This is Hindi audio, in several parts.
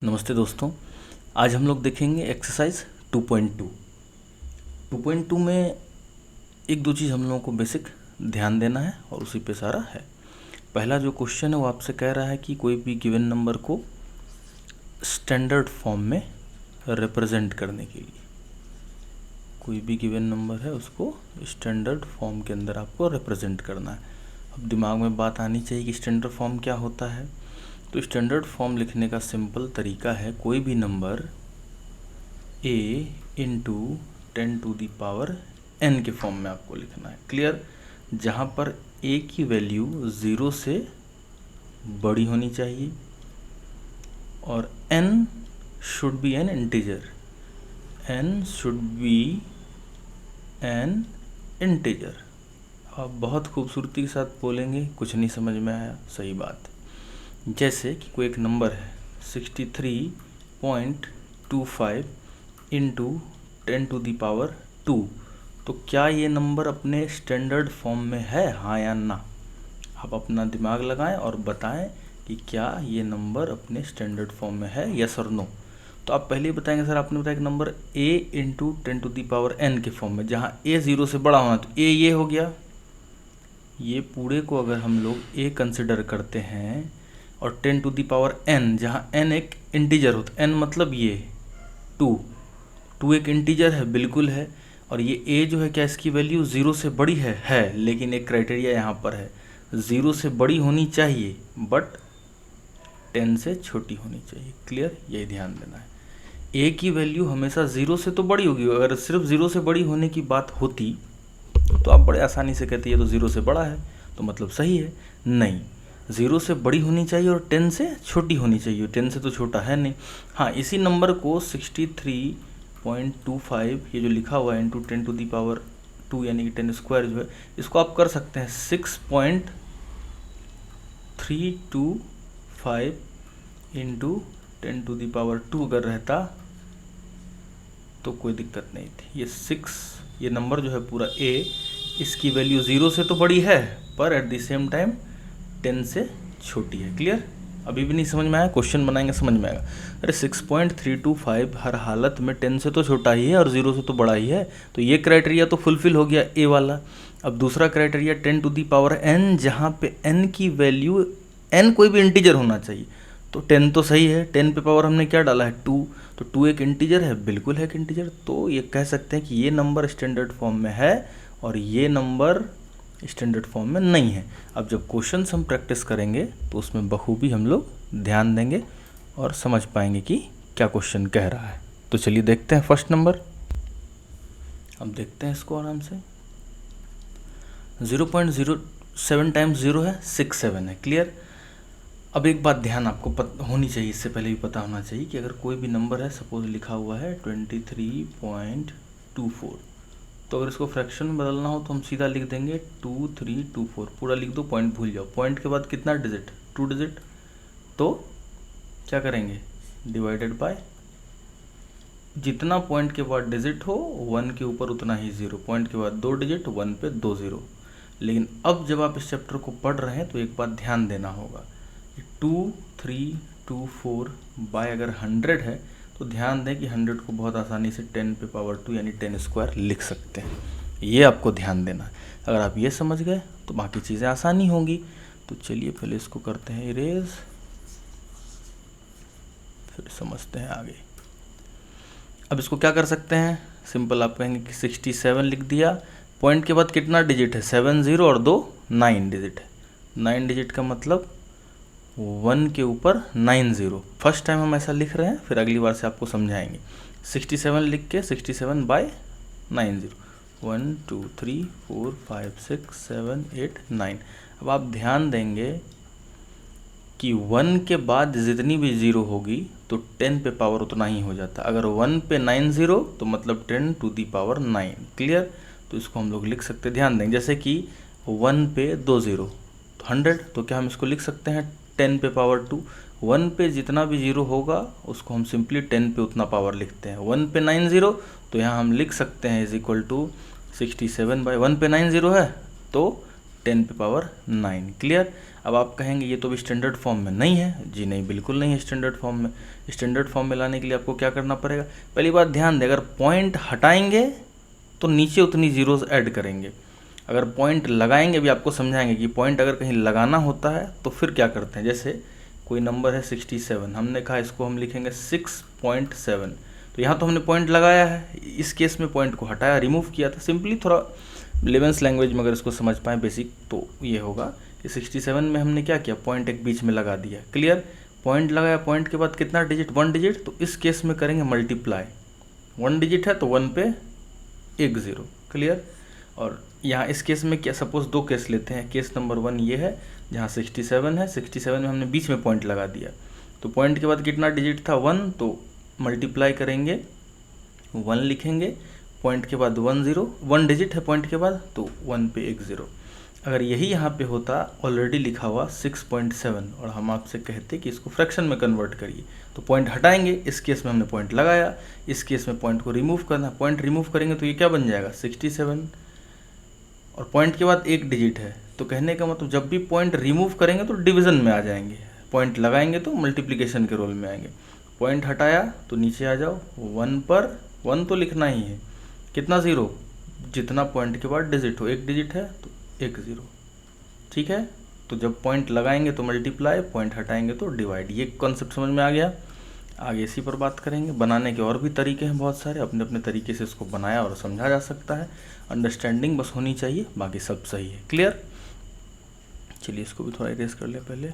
नमस्ते दोस्तों। आज हम लोग देखेंगे एक्सरसाइज 2.2। 2.2 में एक दो चीज़ हम लोगों को बेसिक ध्यान देना है और उसी पे सारा है। पहला जो क्वेश्चन है वो आपसे कह रहा है कि कोई भी गिवन नंबर को स्टैंडर्ड फॉर्म में रिप्रेजेंट करने के लिए, कोई भी गिवन नंबर है उसको स्टैंडर्ड फॉर्म के अंदर आपको रिप्रेजेंट करना है। अब दिमाग में बात आनी चाहिए कि स्टैंडर्ड फॉर्म क्या होता है। तो स्टैंडर्ड फॉर्म लिखने का सिंपल तरीका है, कोई भी नंबर a इंटू 10⁻n के फॉर्म में आपको लिखना है। क्लियर? जहाँ पर a की वैल्यू 0 से बड़ी होनी चाहिए और n should be N integer, n should be N integer. आप बहुत खूबसूरती के साथ बोलेंगे, कुछ नहीं समझ में आया, सही बात। जैसे कि कोई एक नंबर है 63.25 इंटू 10⁻², तो क्या ये नंबर अपने स्टैंडर्ड फॉर्म में है, हाँ या ना? आप अपना दिमाग लगाएं और बताएं कि क्या ये नंबर अपने स्टैंडर्ड फॉर्म में है, यस और नो। तो आप पहले ही बताएंगे सर आपने बताया कि नंबर a इंटू 10⁻n के फॉर्म में, जहाँ a 0 से बड़ा होना, तो a ये हो गया। ये पूरे को अगर हम लोग a कंसिडर करते हैं और 10⁻n, जहाँ n एक इंटीजर होता, n मतलब ये 2 एक इंटीजर है, बिल्कुल है। और ये a जो है क्या, इसकी वैल्यू 0 से बड़ी है, लेकिन एक क्राइटेरिया यहाँ पर है, 0 से बड़ी होनी चाहिए बट 10 से छोटी होनी चाहिए। क्लियर? यही ध्यान देना है। a की वैल्यू हमेशा 0 से तो बड़ी होगी, अगर सिर्फ 0 से बड़ी होने की बात होती तो आप बड़े आसानी से कहते ये तो 0 से बड़ा है, तो मतलब सही है। नहीं, 0 से बड़ी होनी चाहिए और 10 से छोटी होनी चाहिए, 10 से तो छोटा है नहीं। हाँ, इसी नंबर को 63.25 ये जो लिखा हुआ है इंटू 10⁻² यानी कि 10² जो है, इसको आप कर सकते हैं 6.325 इंटू 10⁻² अगर रहता तो कोई दिक्कत नहीं थी। ये नंबर जो है पूरा a, इसकी वैल्यू 0 से तो बड़ी है पर एट द सेम टाइम 10 से छोटी है। क्लियर? अभी भी नहीं समझ में आया? क्वेश्चन बनाएंगे समझ में आएगा। अरे 6.325 हर हालत में 10 से तो छोटा ही है और 0 से तो बड़ा ही है, तो ये क्राइटेरिया तो फुलफिल हो गया a वाला। अब दूसरा क्राइटेरिया 10⁻n, जहाँ पे n की वैल्यू, n कोई भी इंटीजर होना चाहिए, तो 10 तो सही है, 10 पे पावर हमने क्या डाला है 2, तो 2 एक इंटीजर है, बिल्कुल है एक इंटीजर। तो ये कह सकते हैं कि ये नंबर स्टैंडर्ड फॉर्म में है और ये नंबर स्टैंडर्ड फॉर्म में नहीं है। अब जब क्वेश्चंस हम प्रैक्टिस करेंगे तो उसमें बखूबी हम लोग ध्यान देंगे और समझ पाएंगे कि क्या क्वेश्चन कह रहा है। तो चलिए देखते हैं फर्स्ट नंबर। अब देखते हैं इसको आराम से। 0.07 टाइम्स 0 है 67 है। क्लियर? अब एक बात ध्यान आपको होनी चाहिए, इससे पहले भी पता होना चाहिए कि अगर कोई भी नंबर है, सपोज लिखा हुआ है 23.24, तो अगर इसको फ्रैक्शन में बदलना हो तो हम सीधा लिख देंगे 2324, पूरा लिख दो, पॉइंट भूल जाओ। पॉइंट के बाद कितना डिजिट? 2 डिजिट। तो क्या करेंगे? डिवाइडेड बाय, जितना पॉइंट के बाद डिजिट हो 1 के ऊपर उतना ही 0, पॉइंट के बाद 2 डिजिट, 1 पे 2 0। लेकिन अब जब आप इस चैप्टर को पढ़ रहे हैं तो एक बात ध्यान देना होगा, 2324 बाय अगर 100 है तो ध्यान दें कि 100 को बहुत आसानी से 10⁻² यानी 10² लिख सकते हैं। ये आपको ध्यान देना है। अगर आप ये समझ गए तो बाकी चीज़ें आसानी होंगी। तो चलिए पहले इसको करते हैं इरेज, फिर समझते हैं आगे। अब इसको क्या कर सकते हैं, सिंपल आप कहेंगे कि 67 लिख दिया, पॉइंट के बाद कितना डिजिट है? 7 0 और 2 9 डिजिट है। 9 डिजिट का मतलब 1 के ऊपर 9 0। फर्स्ट टाइम हम ऐसा लिख रहे हैं, फिर अगली बार से आपको समझाएंगे। 67 लिख के 67 बाय 9 0, 1 2 3 4 5 6 7 8 9। अब आप ध्यान देंगे कि 1 के बाद जितनी भी 0 होगी तो 10 पे पावर उतना ही हो जाता। अगर 1 पे 9 0 तो मतलब 10⁻9। क्लियर? तो इसको हम लोग लिख सकते, ध्यान देंगे, जैसे कि 1 पे 2 0 तो 100, तो क्या हम इसको लिख सकते हैं 10 पे पावर 2। 1 पे जितना भी 0 होगा उसको हम सिंपली 10 पे उतना पावर लिखते हैं। 1 पे 9 0 तो यहाँ हम लिख सकते हैं इज इक्वल टू 67 बाई 1 पे 9 0 है तो 10 पे पावर 9। क्लियर। अब आप कहेंगे ये तो भी स्टैंडर्ड फॉर्म में नहीं है। जी नहीं, बिल्कुल नहीं है स्टैंडर्ड फॉर्म में। स्टैंडर्ड फॉर्म में लाने के लिए आपको क्या करना पड़ेगा, पहली बात ध्यान दें, अगर पॉइंट हटाएंगे तो नीचे उतनी जीरोस ऐड करेंगे, अगर पॉइंट लगाएंगे, भी आपको समझाएंगे कि पॉइंट अगर कहीं लगाना होता है तो फिर क्या करते हैं। जैसे कोई नंबर है 67, हमने कहा इसको हम लिखेंगे 6.7, तो यहाँ तो हमने पॉइंट लगाया है, इस केस में पॉइंट को हटाया, रिमूव किया था। सिंपली थोड़ा लेवेंस लैंग्वेज में अगर इसको समझ पाएँ बेसिक, तो ये होगा कि 67 में हमने क्या किया, पॉइंट एक बीच में लगा दिया। क्लियर। पॉइंट लगाया, पॉइंट के बाद कितना डिजिट, 1 डिजिट, तो इस केस में करेंगे मल्टीप्लाई, 1 डिजिट है तो 1 पे 1 0। क्लियर। और यहाँ इस केस में क्या, सपोज 2 केस लेते हैं। केस नंबर 1 ये है जहाँ 67 है, 67 में हमने बीच में पॉइंट लगा दिया, तो पॉइंट के बाद कितना डिजिट था, 1, तो मल्टीप्लाई करेंगे, 1 लिखेंगे, पॉइंट के बाद 1 0, 1 डिजिट है पॉइंट के बाद, तो 1 पे 1 0। अगर यही यहाँ पे होता ऑलरेडी लिखा हुआ 6.7 और हम आपसे कहते कि इसको फ्रैक्शन में कन्वर्ट करिए, तो पॉइंट हटाएंगे, इस केस में हमने पॉइंट लगाया, इस केस में पॉइंट को रिमूव करना, पॉइंट रिमूव करेंगे तो ये क्या बन जाएगा 67, और पॉइंट के बाद 1 डिजिट है, तो कहने का मतलब जब भी पॉइंट रिमूव करेंगे तो डिवीज़न में आ जाएंगे, पॉइंट लगाएंगे तो मल्टीप्लिकेशन के रोल में आएंगे। पॉइंट हटाया तो नीचे आ जाओ, 1 पर 1 तो लिखना ही है, कितना 0, जितना पॉइंट के बाद डिजिट हो, 1 डिजिट है तो 1 0। ठीक है। तो जब पॉइंट लगाएंगे तो मल्टीप्लाई, पॉइंट हटाएंगे तो डिवाइड। ये कॉन्सेप्ट समझ में आ गया। आगे इसी पर बात करेंगे। बनाने के और भी तरीके हैं बहुत सारे, अपने अपने तरीके से इसको बनाया और समझा जा सकता है, अंडरस्टैंडिंग बस होनी चाहिए, बाकी सब सही है। क्लियर। चलिए इसको भी थोड़ा इरेज कर ले पहले।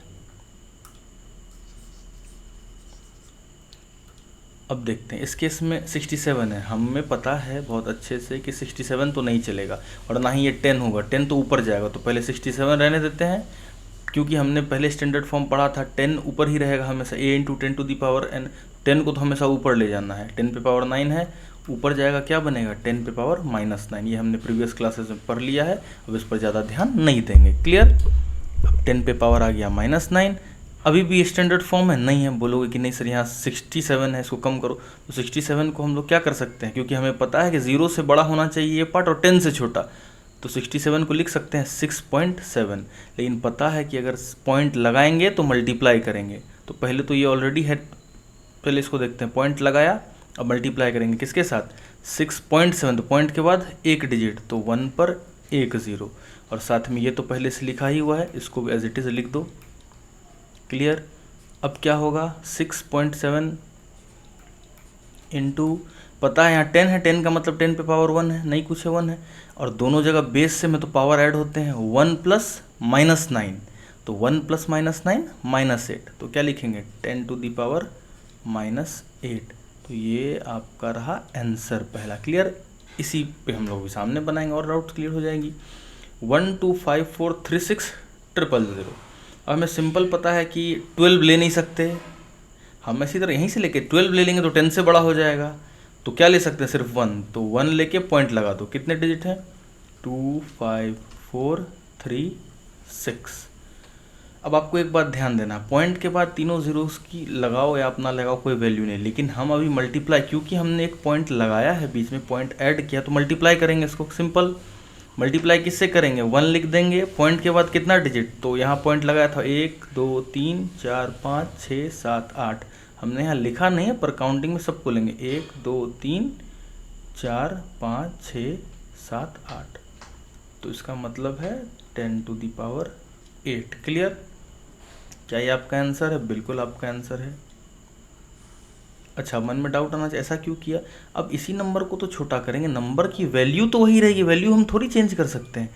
अब देखते हैं, इस केस में 67 है, हमें पता है बहुत अच्छे से कि 67 तो नहीं चलेगा और ना ही ये 10 होगा, 10 तो ऊपर जाएगा, तो पहले 67 रहने देते हैं, क्योंकि हमने पहले स्टैंडर्ड फॉर्म पढ़ा था 10 ऊपर ही रहेगा हमेशा, a × 10 to the power n, 10 को तो हमेशा ऊपर ले जाना है, 10 पे पावर 9 है, ऊपर जाएगा क्या बनेगा 10 पे पावर -9। ये हमने प्रीवियस क्लासेस में पढ़ लिया है, अब इस पर ज़्यादा ध्यान नहीं देंगे। क्लियर। अब 10 पे पावर आ गया -9, अभी भी स्टैंडर्ड फॉर्म है, नहीं है, बोलोगे कि नहीं सर यहाँ 67 है, इसको कम करो, तो 67 को हम लोग क्या कर सकते हैं, क्योंकि हमें पता है कि 0 से बड़ा होना चाहिए ये पार्ट और 10 से छोटा, तो 67 को लिख सकते हैं 6.7, लेकिन पता है कि अगर पॉइंट लगाएंगे तो मल्टीप्लाई करेंगे, तो पहले तो ये ऑलरेडी है, पहले इसको देखते हैं, पॉइंट लगाया, अब मल्टीप्लाई करेंगे किसके साथ 6.7, तो पॉइंट के बाद 1 डिजिट, तो 1 पर 1 0, और साथ में ये तो पहले से लिखा ही हुआ है, इसको भी एज इट इज़ लिख दो। क्लियर। अब क्या होगा 6.7 इंटू, पता है यहाँ 10 है, 10 का मतलब 10 पे पावर 1 है, नहीं कुछ है 1 है, और दोनों जगह बेस से में तो पावर ऐड होते हैं, 1 + -9, तो 1 + -9 -8, तो क्या लिखेंगे 10 टू दी पावर -8, तो ये आपका रहा आंसर पहला। क्लियर। इसी पे हम लोग भी सामने बनाएंगे और डाउट क्लियर हो जाएंगी। 1 2 5 4 3 6 000। अब हमें सिंपल पता है कि 12 ले नहीं सकते, हम इसी तरह यहीं से लेके 12 ले लेंगे तो 10 से बड़ा हो जाएगा, तो क्या ले सकते हैं सिर्फ 1, तो 1 लेके पॉइंट लगा दो, कितने डिजिट हैं 2 5 4 3 6। अब आपको एक बात ध्यान देना, पॉइंट के बाद तीनों जीरोस की लगाओ या अपना लगाओ कोई वैल्यू नहीं, लेकिन हम अभी मल्टीप्लाई, क्योंकि हमने एक पॉइंट लगाया है बीच में, पॉइंट ऐड किया, तो मल्टीप्लाई करेंगे इसको। सिंपल मल्टीप्लाई किससे करेंगे, 1 लिख देंगे, पॉइंट के बाद कितना डिजिट, तो यहाँ पॉइंट लगाया था 1 2 3 4 5 6 7 8, हमने यहाँ लिखा नहीं है पर काउंटिंग में सबको लेंगे, 1 2 3 4 5 6 7 8, तो इसका मतलब है 10 टू दी पावर 8। क्लियर। क्या ये आपका आंसर है? बिल्कुल आपका आंसर है। अच्छा, मन में डाउट आना चाहिए ऐसा क्यों किया, अब इसी नंबर को तो छोटा करेंगे, नंबर की वैल्यू तो वही रहेगी, वैल्यू हम थोड़ी चेंज कर सकते हैं,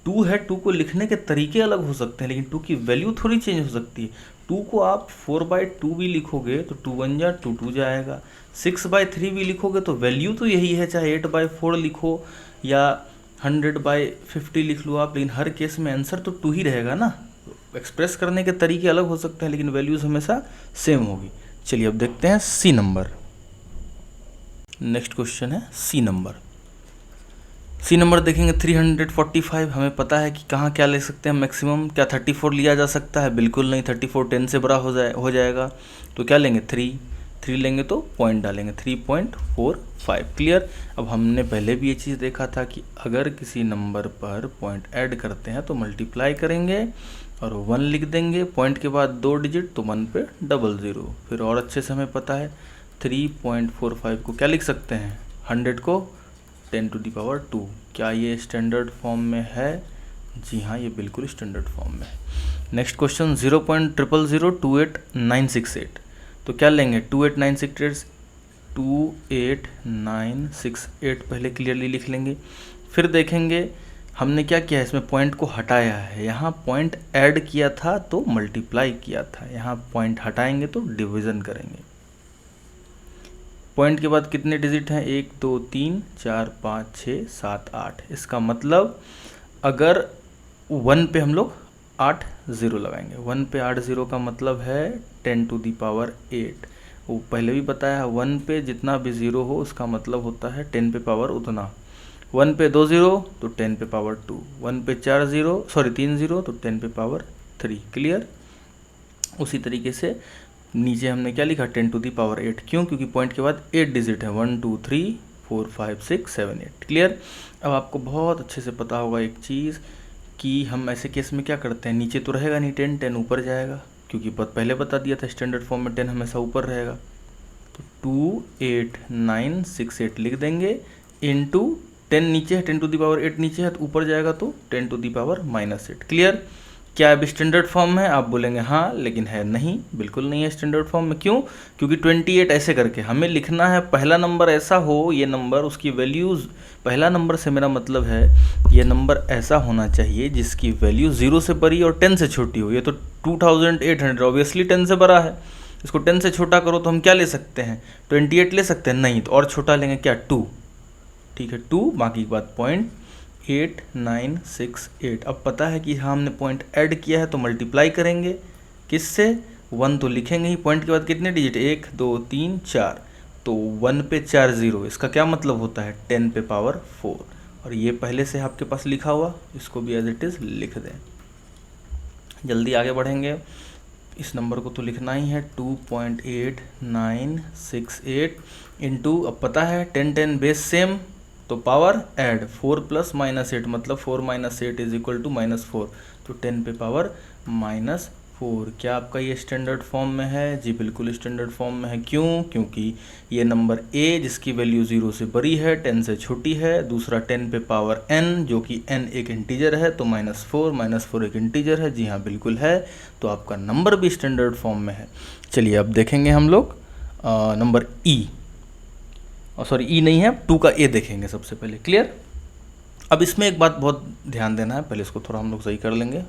2 है, 2 को लिखने के तरीके अलग हो सकते हैं, लेकिन 2 की वैल्यू थोड़ी चेंज हो सकती है। 2 को आप 4/2 भी लिखोगे तो 2 1 जा 2 2 जाएगा, 6/3 भी लिखोगे तो वैल्यू तो यही है, चाहे 8/4 लिखो या 100/50 लिख लो आप, लेकिन हर केस में आंसर तो 2 ही रहेगा ना। एक्सप्रेस करने के तरीके अलग हो सकते हैं लेकिन वैल्यूज़ हमेशा सेम होगी। चलिए अब देखते हैं सी नंबर। नेक्स्ट क्वेश्चन है सी नंबर। सी नंबर देखेंगे 345, हमें पता है कि कहाँ क्या ले सकते हैं मैक्सिमम, क्या 34 लिया जा सकता है, बिल्कुल नहीं, 34 10 से बड़ा हो जाएगा, तो क्या लेंगे 3, 3 लेंगे तो पॉइंट डालेंगे, 3.45। क्लियर। अब हमने पहले भी ये चीज़ देखा था कि अगर किसी नंबर पर पॉइंट ऐड करते हैं तो मल्टीप्लाई करेंगे और 1 लिख देंगे, पॉइंट के बाद 2 डिजिट तो 1 पे 00। फिर और अच्छे से हमें पता है 3.45 को क्या लिख सकते हैं, 100 को 10⁻²। क्या ये स्टैंडर्ड फॉर्म में है? जी हाँ, ये बिल्कुल स्टैंडर्ड फॉर्म में है। Next question 0.000289868। तो क्या लेंगे, 28968 पहले क्लियरली लिख लेंगे। फिर देखेंगे हमने क्या किया है, इसमें पॉइंट को हटाया है, यहाँ पॉइंट ऐड किया था तो मल्टीप्लाई किया था, यहाँ पॉइंट हटाएंगे तो डिवीज़न करेंगे। पॉइंट के बाद कितने डिजिट हैं, 1 2 3 4 5 6 7 8। इसका मतलब अगर 1 पे हम लोग 8 0 लगाएंगे, 1 पे 8 0 का मतलब है 10⁸। वो पहले भी बताया, 1 पे जितना भी 0 हो उसका मतलब होता है 10 पे पावर उतना। 1 पे 2 0 तो 10 पे पावर 2, 1 पे 3 0 तो 10 पे पावर 3। क्लियर। उसी तरीके से नीचे हमने क्या लिखा, 10⁸। क्यों? क्योंकि पॉइंट के बाद 8 डिजिट है, 1 2 3 4 5 6 7 8। क्लियर। अब आपको बहुत अच्छे से पता होगा एक चीज़ कि हम ऐसे केस में क्या करते हैं, नीचे तो रहेगा नहीं 10, 10 ऊपर जाएगा, क्योंकि पहले बता दिया था स्टैंडर्ड फॉर्म में 10 हमेशा ऊपर रहेगा। तो 28968 लिख देंगे, इनटू 10 नीचे है, 10⁸ नीचे है तो ऊपर जाएगा तो 10⁻⁻8। क्लियर। क्या अब स्टैंडर्ड फॉर्म है? आप बोलेंगे हाँ, लेकिन है नहीं, बिल्कुल नहीं है स्टैंडर्ड फॉर्म में। क्यों? क्योंकि 28 ऐसे करके हमें लिखना है, पहला नंबर ऐसा हो, ये नंबर उसकी वैल्यूज़, पहला नंबर से मेरा मतलब है ये नंबर ऐसा होना चाहिए जिसकी वैल्यू 0 से बड़ी और 10 से छोटी हो। ये तो 2800 ऑब्वियसली 10 से बड़ा है, इसको 10 से छोटा करो तो हम क्या ले सकते हैं, 28 ले सकते हैं? नहीं, तो और छोटा लेंगे क्या, 2। ठीक है, 2, बाकी की बात 0.8968। अब पता है कि हाँ हमने पॉइंट ऐड किया है तो मल्टीप्लाई करेंगे किससे, 1 तो लिखेंगे ही, पॉइंट के बाद कितने डिजिट, 1 2 3 4, तो 1 पे 4 0, इसका क्या मतलब होता है 10 पे पावर 4। और ये पहले से आपके पास लिखा हुआ, इसको भी एज इट इज़ लिख दें। जल्दी आगे बढ़ेंगे, इस नंबर को तो लिखना ही है, 2.8968 इंटू, अब पता है 10 10 बेस सेम तो पावर ऐड, 4 + -8 मतलब 4 - 8 = -4, तो 10 पे पावर -4। क्या आपका ये स्टैंडर्ड फॉर्म में है? जी बिल्कुल स्टैंडर्ड फॉर्म में है। क्यों? क्योंकि ये नंबर ए जिसकी वैल्यू 0 से बड़ी है, 10 से छोटी है, दूसरा 10 पे पावर n जो कि n एक इंटीजर है, तो -4 एक इंटीजर है। जी हाँ बिल्कुल है, तो आपका नंबर भी स्टैंडर्ड फॉर्म में है। चलिए अब देखेंगे हम लोग नंबर ई, सॉरी ई नहीं है, 2 का ए देखेंगे सबसे पहले। क्लियर। अब इसमें एक बात बहुत ध्यान देना है, पहले इसको थोड़ा हम लोग सही कर लेंगे।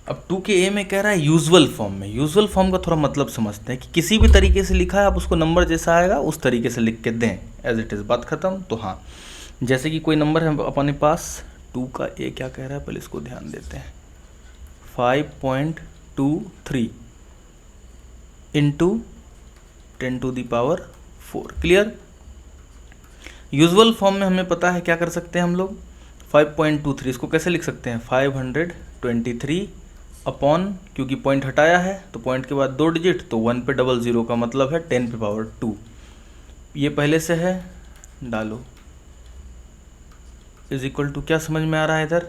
अब 2 के ए में कह रहा है यूजुअल फॉर्म में। यूजुअल फॉर्म का थोड़ा मतलब समझते हैं कि किसी भी तरीके से लिखा है, आप उसको नंबर जैसा आएगा उस तरीके से लिख के दें, एज इट इज़, बात खत्म। तो हाँ, जैसे कि कोई नंबर है अपने पास, 2 का ए क्या कह रहा है, पहले इसको ध्यान देते हैं, 5.23 इंटू 10⁴। क्लियर। यूजुअल फॉर्म में हमें पता है क्या कर सकते हैं हम लोग, 5.23 इसको कैसे लिख सकते हैं, 523 अपॉन, क्योंकि पॉइंट हटाया है तो पॉइंट के बाद 2 डिजिट, तो 1 पे 00 का मतलब है 10 पे पावर 2। ये पहले से है, डालो, इज इक्वल टू, क्या समझ में आ रहा है इधर,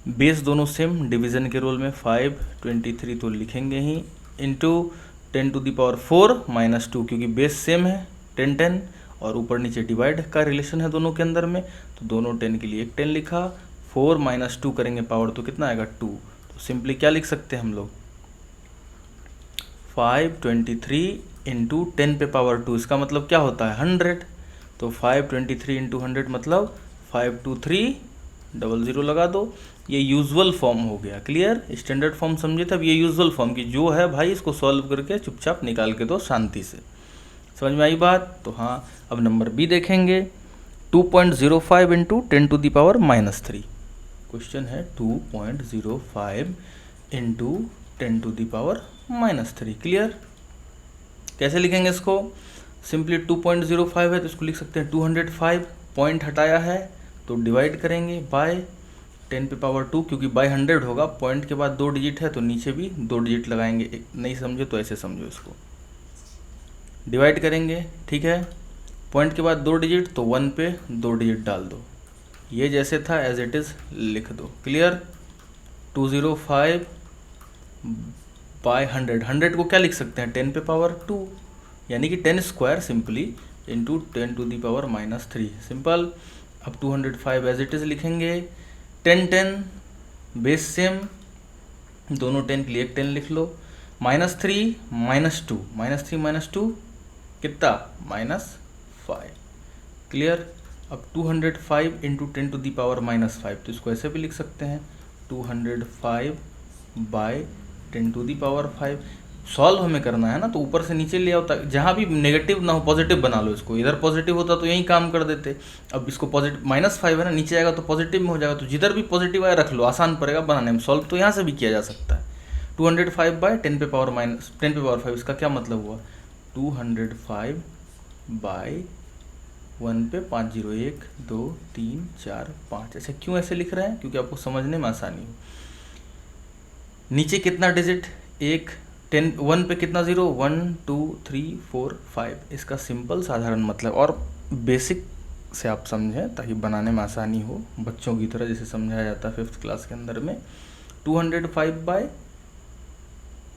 बेस दोनों सेम, डिवीज़न के रोल में 523 तो लिखेंगे ही, इंटू 10⁴ - 2, क्योंकि बेस सेम है 10 10 और ऊपर नीचे डिवाइड का रिलेशन है दोनों के अंदर में, तो दोनों 10 के लिए एक 10 लिखा, 4 - 2 करेंगे पावर तो कितना आएगा 2। तो सिंपली क्या लिख सकते हैं हम लोग, 523 इंटू 10 पे पावर 2, इसका मतलब क्या होता है 100, तो 523 इंटू 100 मतलब 52300 लगा दो। ये यूजुअल फॉर्म हो गया। क्लियर। स्टैंडर्ड फॉर्म समझे थे, अब ये यूजुअल फॉर्म की जो है भाई, इसको सॉल्व करके चुपचाप निकाल के दो शांति से। समझ में आई बात? तो हाँ, अब नंबर बी देखेंगे, 2.05 इंटू 10⁻³ क्वेश्चन है 2.05 इंटू 10⁻³ क्लियर। कैसे लिखेंगे इसको, सिंपली 2.05 है तो इसको लिख सकते हैं 205, पॉइंट हटाया है तो डिवाइड करेंगे बाय 10 पे पावर 2, क्योंकि बाय 100 होगा, पॉइंट के बाद 2 डिजिट है तो नीचे भी 2 डिजिट लगाएंगे। नहीं समझे तो ऐसे समझो, इसको डिवाइड करेंगे, ठीक है। पॉइंट के बाद 2 डिजिट तो 1 पे 2 डिजिट डाल दो, ये जैसे था एज इट इज़ लिख दो। क्लियर। 205 बाय 100, 100 को क्या लिख सकते हैं 10 पे पावर 2, यानी कि 10 square simply into 10 to the power -3, simple. अब 205 एज इट इज़ लिखेंगे। 10 10 बेस सेम, दोनों 10 के लिए एक 10 लिख लो। -3 -2, -3 -2 कितना -5। क्लियर। अब 205 इंटू 10 टू दी पावर -5, तो इसको ऐसे भी लिख सकते हैं 205 by 10 to the power 5। Solve हमें करना है ना, तो ऊपर से नीचे ले आओ, तक जहाँ भी नेगेटिव ना हो पॉजिटिव बना लो इसको। इधर पॉजिटिव होता तो यही काम कर देते। अब इसको पॉजिटिव -5 है ना, नीचे आएगा तो पॉजिटिव में हो जाएगा, तो जिधर भी पॉजिटिव आया रख लो, आसान पड़ेगा बनाने में। सॉल्व तो यहाँ से भी किया जा सकता है। 205 बाय 10 पे पावर 5, इसका क्या मतलब हुआ 205 बाय 1 पे 5 0, 1 2 3 4 5। ऐसे क्यों ऐसे लिख रहे हैं, क्योंकि आपको समझने में आसानी हो। नीचे कितना डिजिट, 1 1 पे कितना 0, 1 2 3 4 5। इसका सिंपल साधारण मतलब, और बेसिक से आप समझें ताकि बनाने में आसानी हो, बच्चों की तरह जैसे समझाया जाता है 5th क्लास के अंदर में। 205 बाय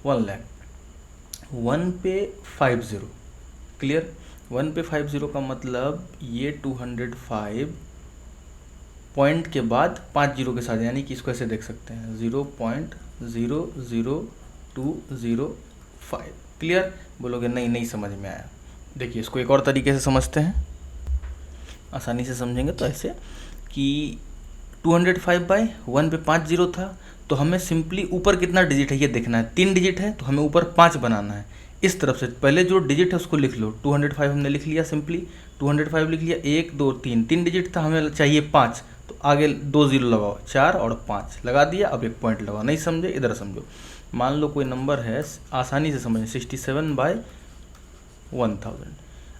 1 लाख, 1 पे 50। क्लियर। 1 पे 50 का मतलब ये 205 पॉइंट के बाद 5 0 के साथ, यानी कि इसको ऐसे देख सकते हैं 0.00205। क्लियर। बोलोगे नहीं नहीं समझ में आया। देखिए इसको एक और तरीके से समझते हैं, आसानी से समझेंगे तो ऐसे कि 205 बाय 1 पे 5 0 था, तो हमें सिंपली ऊपर कितना डिजिट है ये देखना है। 3 डिजिट है तो हमें ऊपर 5 बनाना है। इस तरफ से पहले जो डिजिट है उसको लिख लो। 205 हमने लिख लिया, सिंपली 205 लिख लिया। 1 2 3 डिजिट था, हमें चाहिए 5, तो आगे 2 0 लगाओ, 4 और 5 लगा दिया। अब एक पॉइंट लगाओ। नहीं समझे इधर समझो। मान लो कोई नंबर है, आसानी से समझें 67 बाय 1000।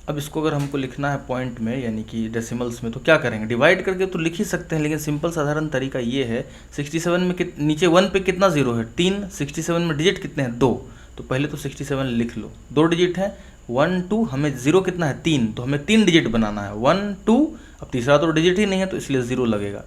अब इसको अगर हमको लिखना है पॉइंट में यानी कि डेसिमल्स में, तो क्या करेंगे, डिवाइड करके तो लिख ही सकते हैं, लेकिन सिंपल साधारण तरीका ये है 67 में नीचे 1 पे कितना 0 है 3, 67 में डिजिट कितने हैं 2, तो पहले तो 67 लिख लो। 2 डिजिट है 1 2, हमें 0 कितना है 3, तो हमें 3 डिजिट बनाना है 1 2। अब तीसरा तो डिजिट ही नहीं है तो इसलिए 0 लगेगा।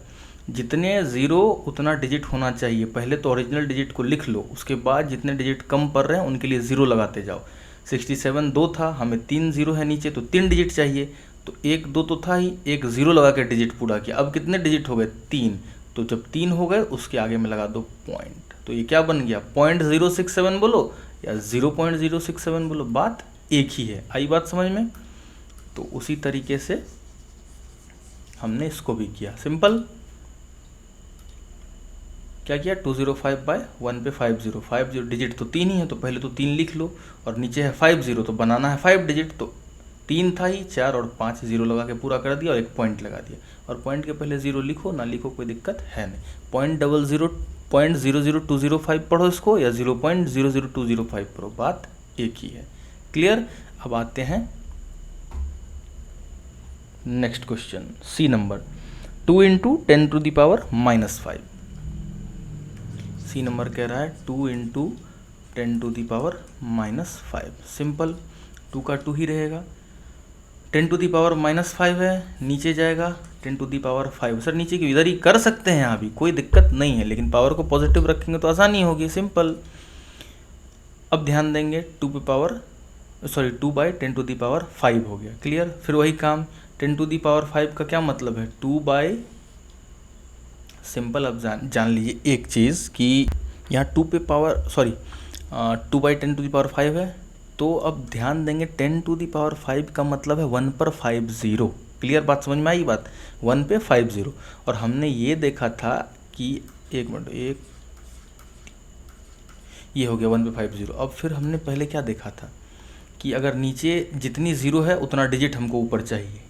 जितने 0 उतना डिजिट होना चाहिए। पहले तो ओरिजिनल डिजिट को लिख लो, उसके बाद जितने डिजिट कम पड़ रहे हैं उनके लिए 0 लगाते जाओ। 67 2 था, हमें 3 0 है नीचे, तो 3 डिजिट चाहिए, तो 1 2 तो था ही, एक 0 लगा के डिजिट पूरा किया। अब कितने डिजिट हो गए 3, तो जब 3 हो गए उसके आगे में लगा दो पॉइंट, तो ये क्या बन गया 0.067 बोलो या 0.067 बोलो, बात एक ही है। आई बात समझ में। तो उसी तरीके से हमने इसको भी किया, सिंपल। क्या किया 205 बाय 1 पे 50 डिजिट तो 3 ही है, तो पहले तो 3 लिख लो, और नीचे है 50 तो बनाना है 5 डिजिट, तो 3 था ही, 4 और 5 0 लगा के पूरा कर दिया और एक पॉइंट लगा दिया। और पॉइंट के पहले 0 लिखो ना लिखो कोई दिक्कत है नहीं। 0.00205 पढ़ो इसको या 0.00205 पढ़ो, बात एक ही है। क्लियर। अब आते हैं next question, C number 2 into 10 to the power -5। C number कह रहा है 2 into 10 to the power -5। Simple, 2 का 2 ही रहेगा। 10 टू दी पावर -5 है, नीचे जाएगा 10 टू दी पावर 5। सर नीचे की इधर ही कर सकते हैं, यहाँ भी कोई दिक्कत नहीं है, लेकिन पावर को पॉजिटिव रखेंगे तो आसानी होगी, सिंपल। अब ध्यान देंगे 2 बाई 10 टू दी पावर 5 हो गया। क्लियर। फिर वही काम 10 टू दी पावर 5 का क्या मतलब है 2 बाई, सिंपल। अब जान लीजिए एक चीज़ कि यहाँ 2 बाई 10 टू दी पावर 5 है, तो अब ध्यान देंगे 10 टू दी पावर 5 का मतलब है 1 पर 50। क्लियर, बात समझ में आई बात, 1 पे 50। और हमने ये देखा था कि एक मिनट, ये हो गया 1 पे 50। अब फिर हमने पहले क्या देखा था कि अगर नीचे जितनी 0 है उतना डिजिट हमको ऊपर चाहिए।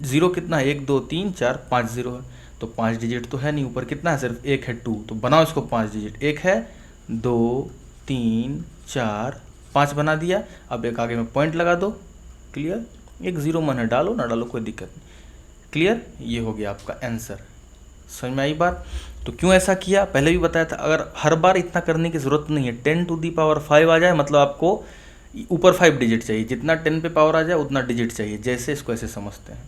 0 कितना है 1 2 3 4 5 0 है, तो 5 डिजिट तो है नहीं, ऊपर कितना है सिर्फ 1 है 2, तो बनाओ इसको 5 डिजिट। 1 है 2 3 4 5 बना दिया। अब एक आगे में पॉइंट लगा दो। क्लियर। एक 0 मन है, डालो ना डालो कोई दिक्कत नहीं। क्लियर। ये हो गया आपका आंसर, समझ में आई बात। तो क्यों ऐसा किया, पहले भी बताया था, अगर हर बार इतना करने की ज़रूरत नहीं है। 10⁵ आ जाए मतलब आपको ऊपर 5 डिजिट चाहिए, जितना 10 पे पावर आ जाए उतना डिजिट चाहिए। जैसे इसको ऐसे समझते हैं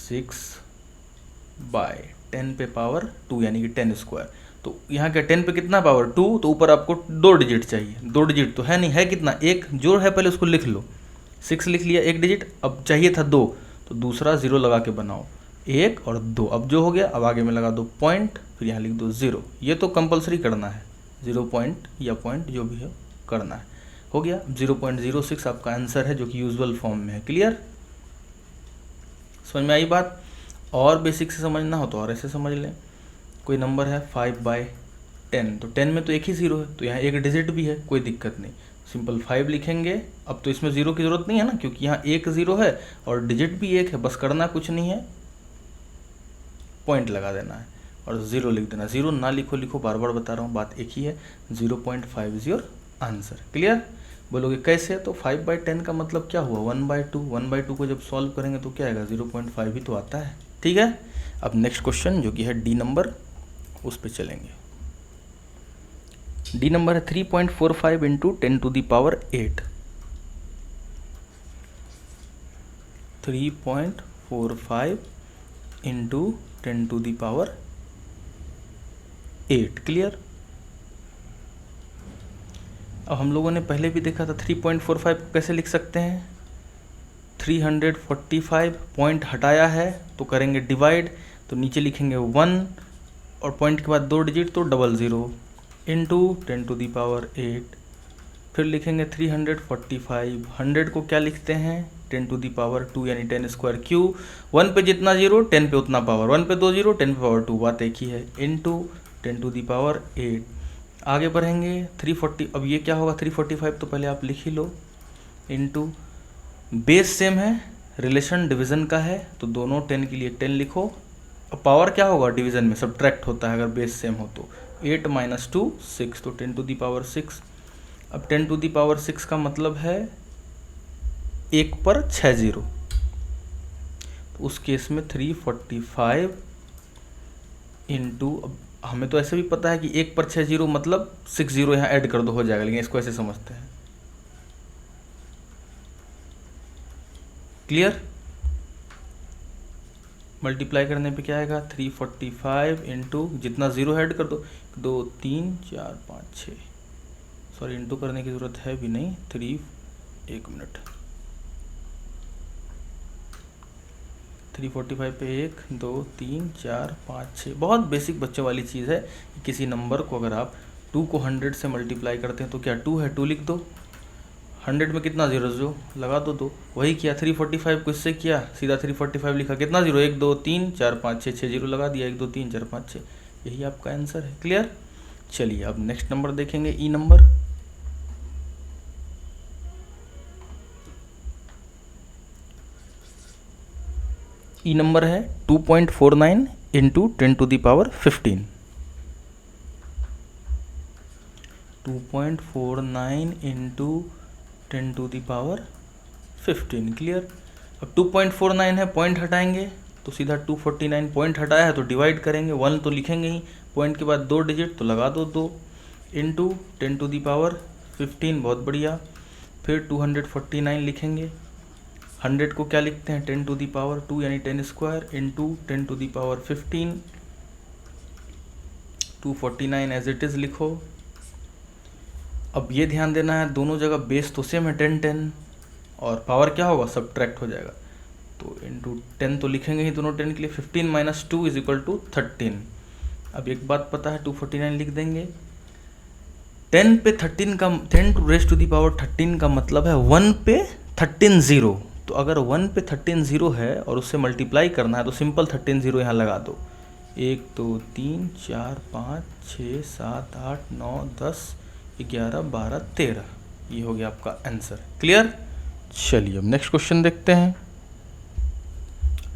6/10 पे पावर 2 यानी कि 10²। तो यहाँ क्या 10 पे कितना पावर 2, तो ऊपर आपको 2 डिजिट चाहिए। 2 डिजिट तो है नहीं, है कितना, एक जो है पहले उसको लिख लो। 6 लिख लिया, 1 डिजिट, अब चाहिए था 2, तो दूसरा 0 लगा के बनाओ, 1 और 2। अब जो हो गया, अब आगे में लगा दो पॉइंट, फिर यहाँ लिख दो 0। ये तो कंपलसरी करना है, 0 पॉइंट या पॉइंट जो भी है करना है। हो गया 0.06 आपका आंसर है, जो कि यूजुअल फॉर्म में है। क्लियर, समझ में आई बात। और बेसिक से समझना हो तो और ऐसे समझ लें, कोई नंबर है 5/10, तो 10 में तो एक ही 0 है, तो यहाँ एक डिजिट भी है, कोई दिक्कत नहीं, सिंपल 5 लिखेंगे। अब तो इसमें 0 की ज़रूरत नहीं है ना, क्योंकि यहाँ एक 0 है और डिजिट भी एक है, बस करना कुछ नहीं है, पॉइंट लगा देना है और 0 लिख देना। 0 ना लिखो, लिखो, बार बार बता रहा हूँ, बात एक ही है। 0.5 योर आंसर। क्लियर, बोलोगे कैसे, तो 5/10 का मतलब क्या हुआ, 1/2। 1/2 को जब सॉल्व करेंगे तो क्या आएगा, 0.5 ही तो आता है। ठीक है, अब नेक्स्ट क्वेश्चन जो कि है डी नंबर, उस पे चलेंगे। डी नंबर है 3.45 × 10⁸ 8। 3.45 × 10⁸8। क्लियर, अब हम लोगों ने पहले भी देखा था 3.45 को कैसे लिख सकते हैं। 345 पॉइंट हटाया है तो करेंगे डिवाइड, तो नीचे लिखेंगे 1 और पॉइंट के बाद 2 डिजिट तो 00 इंटू 10⁸8। फिर लिखेंगे 345, 100 को क्या लिखते हैं 10⁻² यानी 10² क्यू। 1 पे जितना 0 10 पे उतना पावर, 1 पे 2 0 10 पे पावर 2, बात एक ही है, इंटू 10⁸8। आगे बढ़ेंगे 340, अब ये क्या होगा 345 तो पहले आप लिख ही लो, इंटू बेस सेम है, रिलेशन डिवीज़न का है तो दोनों 10 के लिए 10 लिखो। अब पावर क्या होगा डिवीज़न में, सब्ट्रैक्ट होता है अगर बेस सेम हो तो। 8 - 2 6, तो 10⁻6। अब 10⁻6 का मतलब है 1 पर 6 0, तो उस केस में 345 इंटू, अब हमें तो ऐसे भी पता है कि 1 पर 6 0 मतलब 6 0 यहाँ ऐड कर दो हो जाएगा, लेकिन इसको ऐसे समझते हैं। क्लियर, मल्टीप्लाई करने पे क्या आएगा 345 इंटू जितना 0 ऐड कर दो, 2 3 4 5 6, सॉरी इंटू करने की ज़रूरत है भी नहीं, 1 मिनट, 345 पे 1 2 3 4 5 6, बहुत बेसिक बच्चों वाली चीज़ है कि किसी नंबर को अगर आप 2 को 100 से मल्टीप्लाई करते हैं तो क्या 2 है 2 लिख दो, 100 में कितना 0 जो लगा दो 2, वही किया 345 को इससे किया, सीधा 345 लिखा, कितना 0 1 2 3 4 5 6 6 0 लगा दिया, 1 2 3 4 5 6, यही आपका आंसर है। क्लियर, चलिए अब नेक्स्ट नंबर देखेंगे, ई नंबर। ई नंबर है 2.49 इंटू 10⁻15। 2.49 इंटू 10⁻15। क्लियर, अब 2.49 है, पॉइंट हटाएंगे तो सीधा 249, पॉइंट हटाया है तो डिवाइड करेंगे, 1 तो लिखेंगे ही, पॉइंट के बाद 2 डिजिट तो लगा दो 2 इंटू 10⁻15, बहुत बढ़िया। फिर 249 लिखेंगे, 100 को क्या लिखते हैं 10⁻2 यानी 10² इंटू 10⁻15, 249 एज इट इज़ लिखो। अब ये ध्यान देना है दोनों जगह बेस तो सेम है 10 10 और पावर क्या होगा सब्ट्रैक्ट हो जाएगा, तो इंटू 10 तो लिखेंगे ही दोनों 10 के लिए, 15 - 2 = 13। अब एक बात पता है 249 लिख देंगे, 10 पे 13 का 10⁻13 का मतलब है 1 पे 13 0, तो अगर 1 पे 13 0 है और उससे मल्टीप्लाई करना है तो सिंपल 13 0 यहाँ लगा दो, 1 2 3 4 5 6 7 8 9 10 11 12 13, ये हो गया आपका आंसर। क्लियर, चलिए अब नेक्स्ट क्वेश्चन देखते हैं।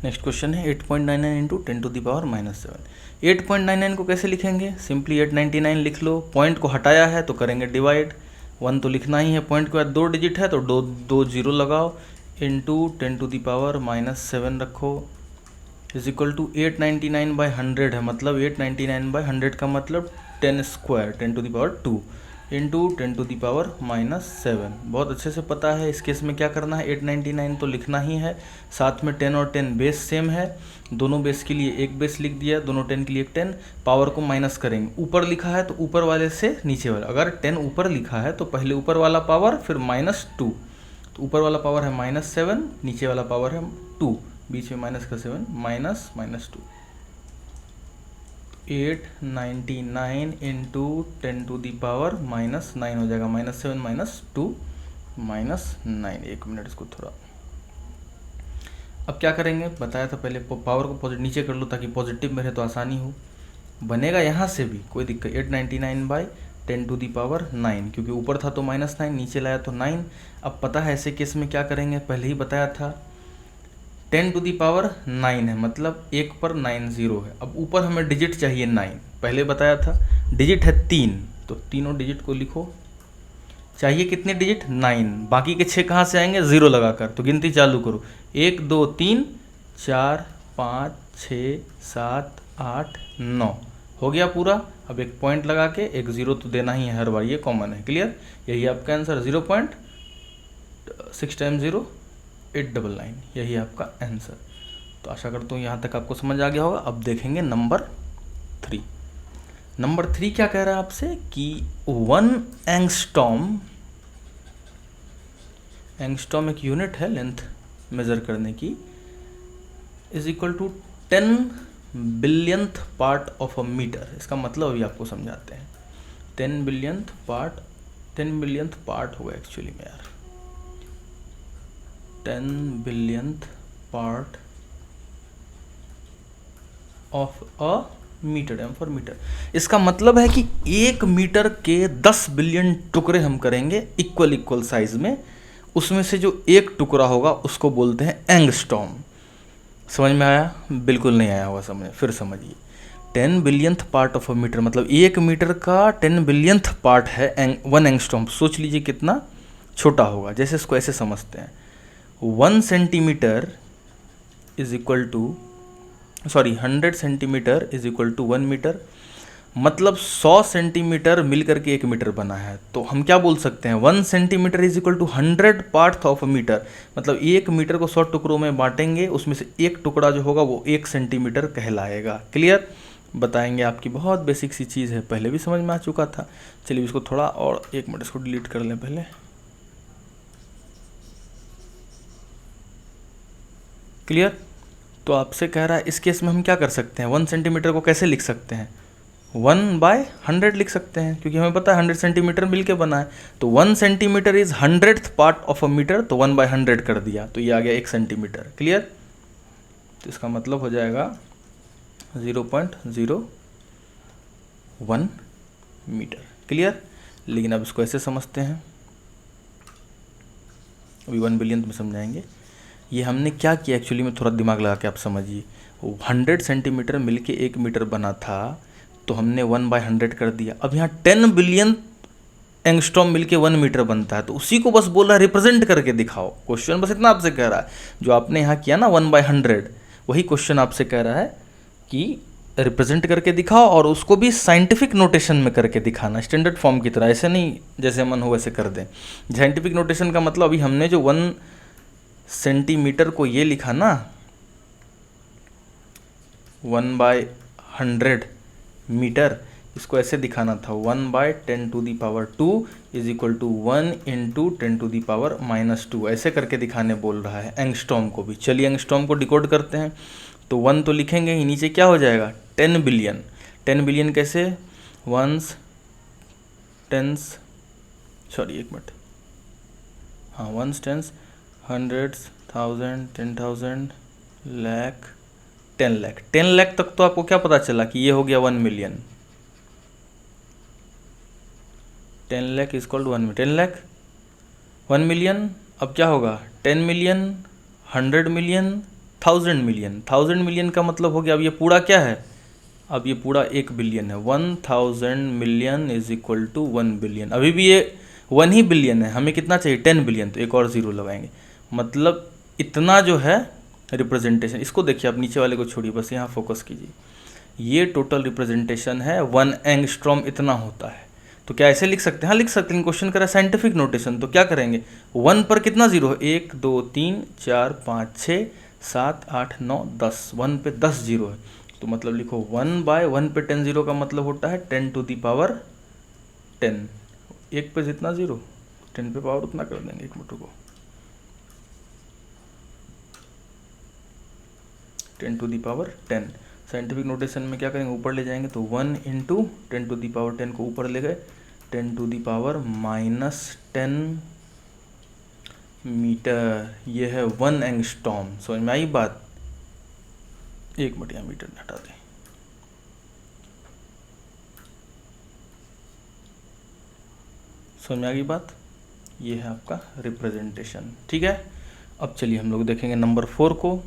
नेक्स्ट क्वेश्चन है 8.99 इंटू 10⁻−7। 8.99 को कैसे लिखेंगे, सिंपली 899 लिख लो, पॉइंट को हटाया है तो करेंगे डिवाइड, 1 तो लिखना ही है, पॉइंट के बाद 2 डिजिट है तो 2 0 लगाओ, इंटू 10⁻−7 रखो, इज इक्वल टू 899/100 है, मतलब 899/100 का मतलब 10 स्क्वायर 10⁻², इंटू 10⁻⁻7। बहुत अच्छे से पता है इस केस में क्या करना है, 899 तो लिखना ही है, साथ में 10 और 10 बेस सेम है, दोनों बेस के लिए एक बेस लिख दिया, दोनों 10 के लिए एक 10, पावर को माइनस करेंगे, ऊपर लिखा है तो ऊपर वाले से नीचे वाला, अगर 10 ऊपर लिखा है तो पहले ऊपर वाला पावर फिर -2, तो ऊपर वाला पावर है -7, नीचे वाला पावर है 2, बीच में माइनस का 7, -2, 899 इंटू 10⁻⁻9 हो जाएगा, -7 -2 -9। एक मिनट इसको थोड़ा, अब क्या करेंगे बताया था पहले, पावर को पॉजिटिव नीचे कर लो ताकि पॉजिटिव में रहे तो आसानी हो, बनेगा यहाँ से भी कोई दिक्कत, 899/10⁻9, क्योंकि ऊपर था तो -9, नीचे लाया तो 9। अब पता है ऐसे केस में क्या करेंगे, पहले ही बताया था 10⁻9 है, मतलब एक पर 9 0 है। अब ऊपर हमें डिजिट चाहिए 9, पहले बताया था डिजिट है 3, तो तीनों डिजिट को लिखो, चाहिए कितने डिजिट 9, बाकी के 6 कहाँ से आएंगे 0 लगाकर, तो गिनती चालू करो, 1 2 3 4 5 6 7 8 9 हो गया पूरा। अब एक पॉइंट लगा के एक 0 तो देना ही है हर बार, ये कॉमन है, क्लियर, यही आपका आंसर, 0.6 टाइम्स 0 899, यही आपका आंसर। तो आशा करता हूँ यहाँ तक आपको समझ आ गया होगा। अब देखेंगे नंबर 3। नंबर 3 क्या कह रहा है आपसे कि 1 एंगस्ट्रॉम, एंगस्ट्रॉम एक यूनिट है लेंथ मेजर करने की, is equal to 10 billionth part of a metre. इसका मतलब अभी आपको समझाते हैं, 10 बिलियंथ पार्ट होगा एक्चुअली में यार, 10 billionth part of a metre, M for metre. इसका मतलब है कि 1 मीटर के 10 बिलियन टुकड़े हम करेंगे इक्वल साइज में, उसमें से जो एक टुकड़ा होगा उसको बोलते हैं एंगस्ट्रॉम। समझ में आया? बिल्कुल नहीं आया होगा समझ, फिर समझिए, 10 billionth part of a metre मतलब 1 मीटर का 10 बिलियंथ पार्ट है 1 एंगस्ट्रॉम। सोच लीजिए कितना छोटा होगा, जैसे इसको ऐसे समझते हैं, 1 centimetre is equal to 100 centimetre is equal to 1 metre, मतलब 100 सेंटीमीटर मिलकर के 1 मीटर बना है। तो हम क्या बोल सकते हैं, 1 centimetre is equal to 100 part of a metre, मतलब 1 मीटर को 100 टुकड़ों में बांटेंगे, उसमें से एक टुकड़ा जो होगा वो 1 सेंटीमीटर कहलाएगा। क्लियर? बताएंगे, आपकी बहुत बेसिक सी चीज़ है, पहले भी समझ में आ चुका था। चलिए इसको थोड़ा और, एक मिनट इसको डिलीट कर लें पहले। क्लियर? तो आपसे कह रहा है इस केस में हम क्या कर सकते हैं, 1 सेंटीमीटर को कैसे लिख सकते हैं, 1/100 लिख सकते हैं, क्योंकि हमें पता है 100 सेंटीमीटर मिल के बना है। तो 1 centimetre is 100th part of a metre, तो 1/100 कर दिया, तो ये आ गया 1 सेंटीमीटर। क्लियर? तो इसका मतलब हो जाएगा 0.01 मीटर। क्लियर? लेकिन अब इसको ऐसे समझते हैं, अभी 1 बिलियन में समझाएंगे। ये हमने क्या किया एक्चुअली में, थोड़ा दिमाग लगा के आप समझिए, 100 सेंटीमीटर मिल के 1 मीटर बना था, तो हमने 1/100 कर दिया। अब यहाँ 10 बिलियन एंगस्ट्रॉम मिलके 1 मीटर बनता है, तो उसी को बस बोला रिप्रेजेंट करके दिखाओ। क्वेश्चन बस इतना आपसे कह रहा है, जो आपने यहाँ किया ना 1/100, वही क्वेश्चन आपसे कह रहा है कि रिप्रेजेंट करके दिखाओ, और उसको भी साइंटिफिक नोटेशन में करके दिखाना, स्टैंडर्ड फॉर्म की तरह, ऐसे नहीं जैसे मन हो वैसे कर दें। साइंटिफिक नोटेशन का मतलब अभी हमने जो 1 सेंटीमीटर को ये लिखा ना 1/100 मीटर, इसको ऐसे दिखाना था 1/10⁻² इज इक्वल टू 1 इंटू 10⁻⁻2, ऐसे करके दिखाने बोल रहा है एंगस्ट्रॉम को भी। चलिए एंगस्ट्रॉम को डिकोड करते हैं, तो 1 तो लिखेंगे ही, नीचे क्या हो जाएगा 10 बिलियन। 10 बिलियन कैसे, 1s 10s, सॉरी एक मिनट, हाँ 1s 10s 100s 1000 10,000 lakh 10 lakh. 10 lakh तक तो आपको क्या पता चला कि ये हो गया 1 million. 10 lakh is called 10 lakh 1 million. अब क्या होगा 10 मिलियन 100 मिलियन 1000 मिलियन। 1000 मिलियन का मतलब हो गया, अब ये पूरा क्या है, अब ये पूरा 1 बिलियन है। 1000 million is equal to 1 billion. अभी भी ये 1 ही बिलियन है, हमें कितना चाहिए 10 बिलियन, तो एक और 0 लगाएंगे, मतलब इतना जो है रिप्रेजेंटेशन, इसको देखिए, आप नीचे वाले को छोड़िए, बस यहाँ फोकस कीजिए। ये टोटल रिप्रेजेंटेशन है, 1 एंगस्ट्रॉम इतना होता है। तो क्या ऐसे लिख सकते हैं? हाँ लिख सकते हैं। क्वेश्चन करा साइंटिफिक नोटेशन, तो क्या करेंगे? 1 पर कितना जीरो है? 1 2 3 4 5 6 7 8 9 10, 1 पे 10 जीरो है, तो मतलब लिखो 1/1 पे 10 जीरो का मतलब होता है 10 टू दी पावर 10। 1 पे जितना जीरो 10 पे पावर उतना कर देंगे। एक मिनट को 10 to the power 10। Scientific notation में क्या करेंगे? ऊपर ले जाएंगे, तो 1 इंटू 10 टू दी पावर 10 को ऊपर ले गए, 10 टू दी पावर -10 मीटर। ये है 1 एंगस्ट्रॉम। समझ में आई बात? एक मिनट, यहाँ मीटर हटा दें। समझ में आ गई बात? ये है आपका रिप्रेजेंटेशन, ठीक है। अब चलिए हम लोग देखेंगे नंबर 4 को।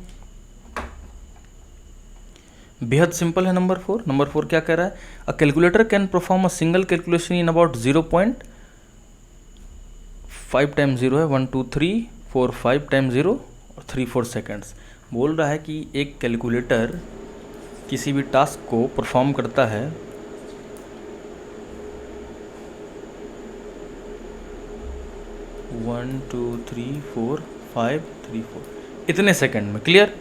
बेहद सिंपल है नंबर 4। नंबर 4 क्या कह रहा है? अ calculator can perform a single calculation in about 0.5 times 0 है, 1 2 3 4 5 टाइम्स 0 और 3 4 सेकेंड्स। बोल रहा है कि एक कैलकुलेटर किसी भी टास्क को परफॉर्म करता है 1 2 3 4 5 3 4 इतने सेकंड में। Clear?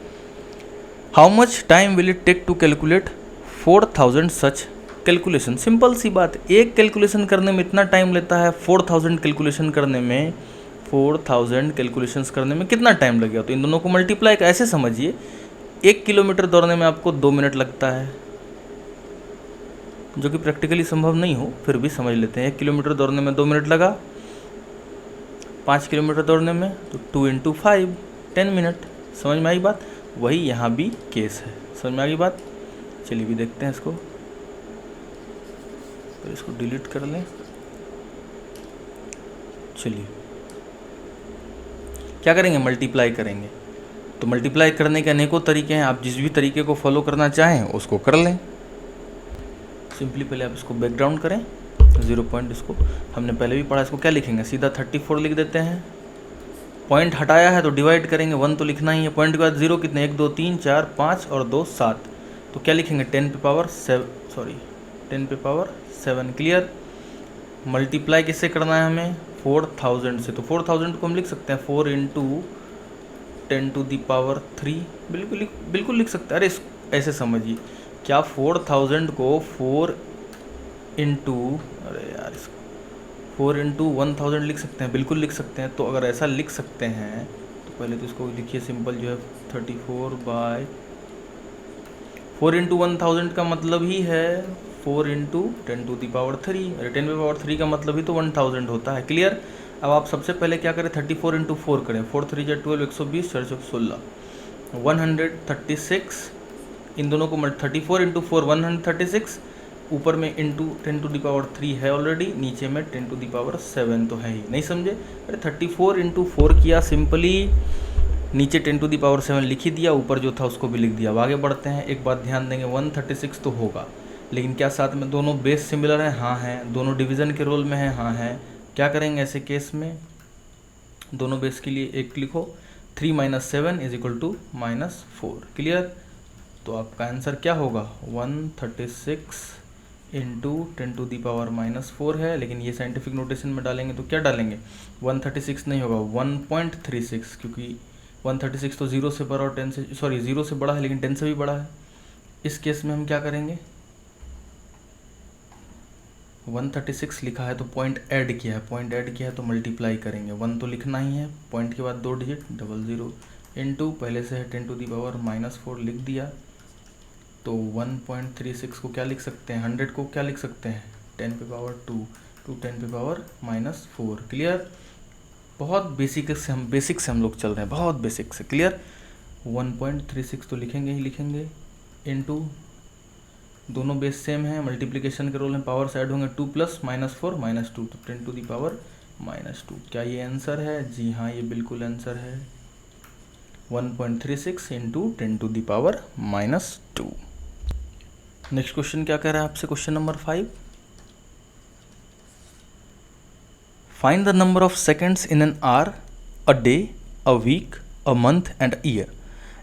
How much time will it take to calculate 4000 such calculation? Simple सी बात, एक कैलकुलेशन करने में इतना टाइम लेता है, 4000 कैलकुलेशन करने में, 4000 कैलकुलेशंस करने में कितना टाइम लगेगा? तो इन दोनों को मल्टीप्लाई ऐसे समझिए, 1 किलोमीटर दौड़ने में आपको 2 मिनट लगता है, जो कि प्रैक्टिकली संभव नहीं हो, फिर भी समझ लेते हैं। 1 किलोमीटर दौड़ने में 2 मिनट लगा, 5 किलोमीटर दौड़ने में तो 2 इंटू 5 10 मिनट। समझ में आई बात? वही यहाँ भी केस है। समझ में आ गई बात? चलिए भी देखते हैं इसको, तो इसको डिलीट कर लें। चलिए क्या करेंगे? मल्टीप्लाई करेंगे। तो मल्टीप्लाई करने के अनेकों तरीके हैं, आप जिस भी तरीके को फॉलो करना चाहें उसको कर लें। सिंपली पहले आप इसको बैकग्राउंड करें, 0 पॉइंट, इसको हमने पहले भी पढ़ा। इसको क्या लिखेंगे? सीधा 34 लिख देते हैं। पॉइंट हटाया है तो डिवाइड करेंगे, 1 तो लिखना ही है। पॉइंट के बाद 0 कितने? 1 2 3 4 5 और 2 7, तो क्या लिखेंगे? 10 पे पावर 7। क्लियर? मल्टीप्लाई किससे करना है हमें? 4000 से। तो 4000 को हम लिख सकते हैं 4 इंटू 10 टू दी पावर 3। बिल्कुल लिख सकते हैं। अरे ऐसे समझिए, क्या 4000 को 4 इंटू, अरे यार, इसको 4 इंटू 1000 लिख सकते हैं? बिल्कुल लिख सकते हैं। तो अगर ऐसा लिख सकते हैं तो पहले तो इसको लिखिए सिंपल, जो है 4 इंटू 1000 का मतलब ही है 4 इंटू 10 टू दी पावर 3। अरे 10 पे पावर 3 का मतलब ही तो 1000 होता है। क्लियर? अब आप सबसे पहले क्या करें? 34 इंटू 4 करें। 4 3 12, 120, 4 16, 136। इन दोनों को 34 इंटू 4 136, ऊपर में इंटू 10 टू दी पावर 3 है ऑलरेडी, नीचे में 10 टू दी पावर 7 तो है ही। नहीं समझे? अरे 34 इंटू 4 किया सिंपली, नीचे 10 टू दी पावर 7 लिख ही दिया, ऊपर जो था उसको भी लिख दिया। अब आगे बढ़ते हैं। एक बात ध्यान देंगे, 136 तो होगा, लेकिन क्या साथ में दोनों बेस सिमिलर हैं? हाँ हैं। दोनों डिवीज़न के रोल में हैं? हाँ हैं। क्या करेंगे ऐसे केस में? दोनों बेस के लिए एक लिखो, 3 - 7 = -4। क्लियर? तो आपका आंसर क्या होगा? 136 इंटू 10 टू दी पावर -4 है, लेकिन ये साइंटिफिक नोटेशन में डालेंगे तो क्या डालेंगे? 136 नहीं होगा, 1.36, क्योंकि 136 तो 0 से बड़ा और 10 से, सॉरी 0 से बड़ा है लेकिन 10 से भी बड़ा है। इस केस में हम क्या करेंगे? 136 लिखा है तो पॉइंट ऐड किया है, तो मल्टीप्लाई करेंगे। 1 तो लिखना ही है, पॉइंट के बाद 2 डिजिट 00 इंटू, पहले से है 10 टू दी पावर -4 लिख दिया। तो 1.36 को क्या लिख सकते हैं? 100 को क्या लिख सकते हैं? 10 पे पावर 2 टू 10 पे पावर -4। क्लियर? बहुत बेसिक से हम लोग चल रहे हैं, बहुत बेसिक से। क्लियर? 1.36 तो लिखेंगे ही लिखेंगे, इनटू, दोनों बेस सेम है, मल्टीप्लिकेशन के रोल में, पावर से ऐड होंगे, 2 + -4 -2, तो 10 टू दी पावर -2। क्या ये आंसर है? जी हाँ, ये बिल्कुल आंसर है। 1.36 into 10 to the power -2। Next question क्या कह रहा है आपसे? Question number 5, find the number of seconds in an hour, a day, a week, a month and a year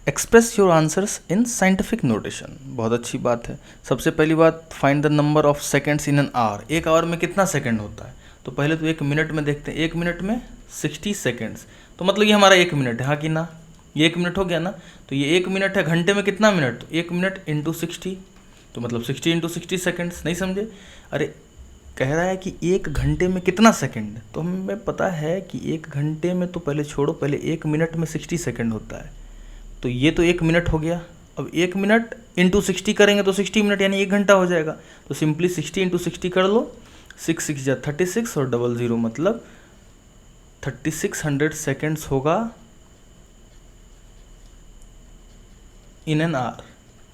express your answers in scientific notation. बहुत अच्छी बात है। सबसे पहली बात, find the number of seconds in an hour. एक आवर में कितना सेकंड होता है? तो पहले तो एक मिनट में देखते हैं। एक मिनट में 60 सेकेंड्स, तो मतलब ये हमारा एक मिनट है, हाँ कि ना? ये एक मिनट हो गया ना। तो ये एक मिनट है, घंटे में कितना मिनट? तो एक मिनट इंटू 60, तो मतलब 60 इंटू 60 सेकेंड्स। नहीं समझे? अरे कह रहा है कि एक घंटे में कितना सेकंड, तो हमें पता है कि एक घंटे में तो पहले छोड़ो, पहले एक मिनट में 60 सेकंड होता है। तो ये तो एक मिनट हो गया। अब एक मिनट इंटू 60 करेंगे तो 60 मिनट यानी एक घंटा हो जाएगा। तो सिंपली 60 इंटू 60 कर लो, 6 6 जा 36 और 00 मतलब 3600 सेकेंड्स होगा इन एन आवर।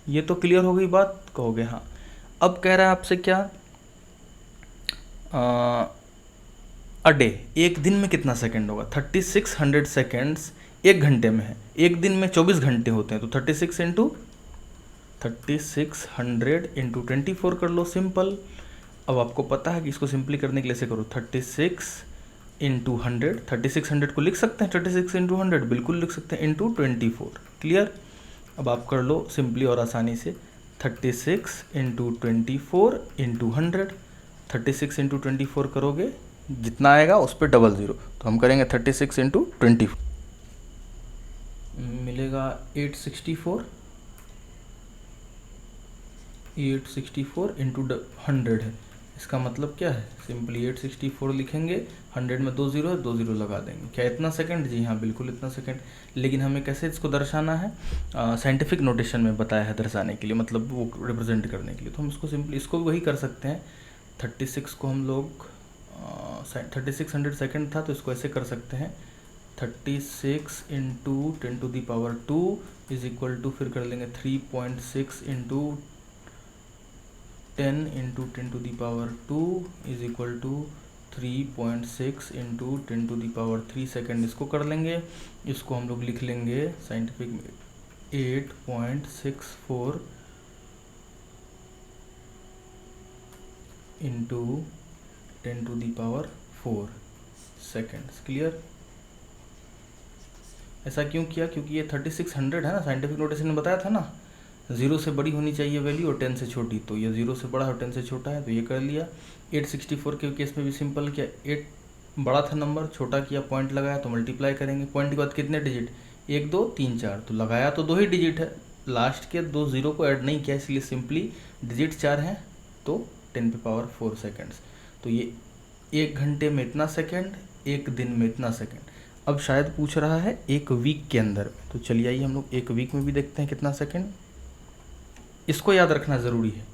ये तो क्लियर हो गई बात, कहोगे हाँ। अब कह रहा है आपसे क्या, अ डे, एक दिन में कितना सेकंड होगा? 3600 सेकेंड्स एक घंटे में है। एक दिन में 24 घंटे होते हैं, तो 3600 इंटू 24 कर लो, सिंपल। अब आपको पता है कि इसको सिंपली करने के लिए ऐसे करो, 36 इंटू 100। 3600 को लिख सकते हैं 36 इंटू 100, बिल्कुल लिख सकते हैं, इंटू 24। क्लियर? अब आप कर लो सिंपली और आसानी से, 36 इंटू 24 इंटू 100। 36 इंटू 24 करोगे, जितना आएगा उस पर 00, तो हम करेंगे 36 इंटू 24, मिलेगा 864 इंटू 100 है। इसका मतलब क्या है? सिंपली 864 लिखेंगे, 100 में 2 0 है, 2 0 लगा देंगे। क्या इतना सेकंड? जी हाँ, बिल्कुल इतना सेकंड। लेकिन हमें कैसे इसको दर्शाना है? साइंटिफिक नोटेशन में बताया है दर्शाने के लिए, मतलब वो रिप्रेजेंट करने के लिए। तो हम इसको सिंपली, इसको भी वही कर सकते हैं। 36 को हम लोग 3600 सेकेंड था, तो इसको ऐसे कर सकते हैं, 36 इंटू 10⁻² इज इक्वल टू, फिर कर लेंगे 3.6 into 10 into 10⁻² is equal to 3.6 into 10⁻³ second. इसको कर लेंगे, इसको हम लोग लिख लेंगे साइंटिफिक में 8.64 इंटू 10⁻⁴ सेकेंड्स। क्लियर? ऐसा क्यों किया? क्योंकि ये 3600 है ना, साइंटिफिक नोटेशन में बताया था ना, 0 से बड़ी होनी चाहिए वैल्यू और 10 से छोटी। तो ये 0 से बड़ा और 10 से छोटा है, तो ये कर लिया। 864 के केस में भी सिंपल किया, 8 बड़ा था नंबर, छोटा किया, पॉइंट लगाया, तो मल्टीप्लाई करेंगे। पॉइंट के बाद कितने डिजिट? 1 2 3 4, तो लगाया तो 2 ही डिजिट है, लास्ट के 2 0 को ऐड नहीं किया, इसलिए सिंपली डिजिट 4 हैं, तो 10⁻⁴ सेकेंड्स। तो ये एक घंटे में इतना सेकेंड, एक दिन में इतना सेकेंड। अब शायद पूछ रहा है एक वीक के अंदर में, तो चलिए आइए हम लोग एक वीक में भी देखते हैं कितना सेकेंड। इसको याद रखना ज़रूरी है,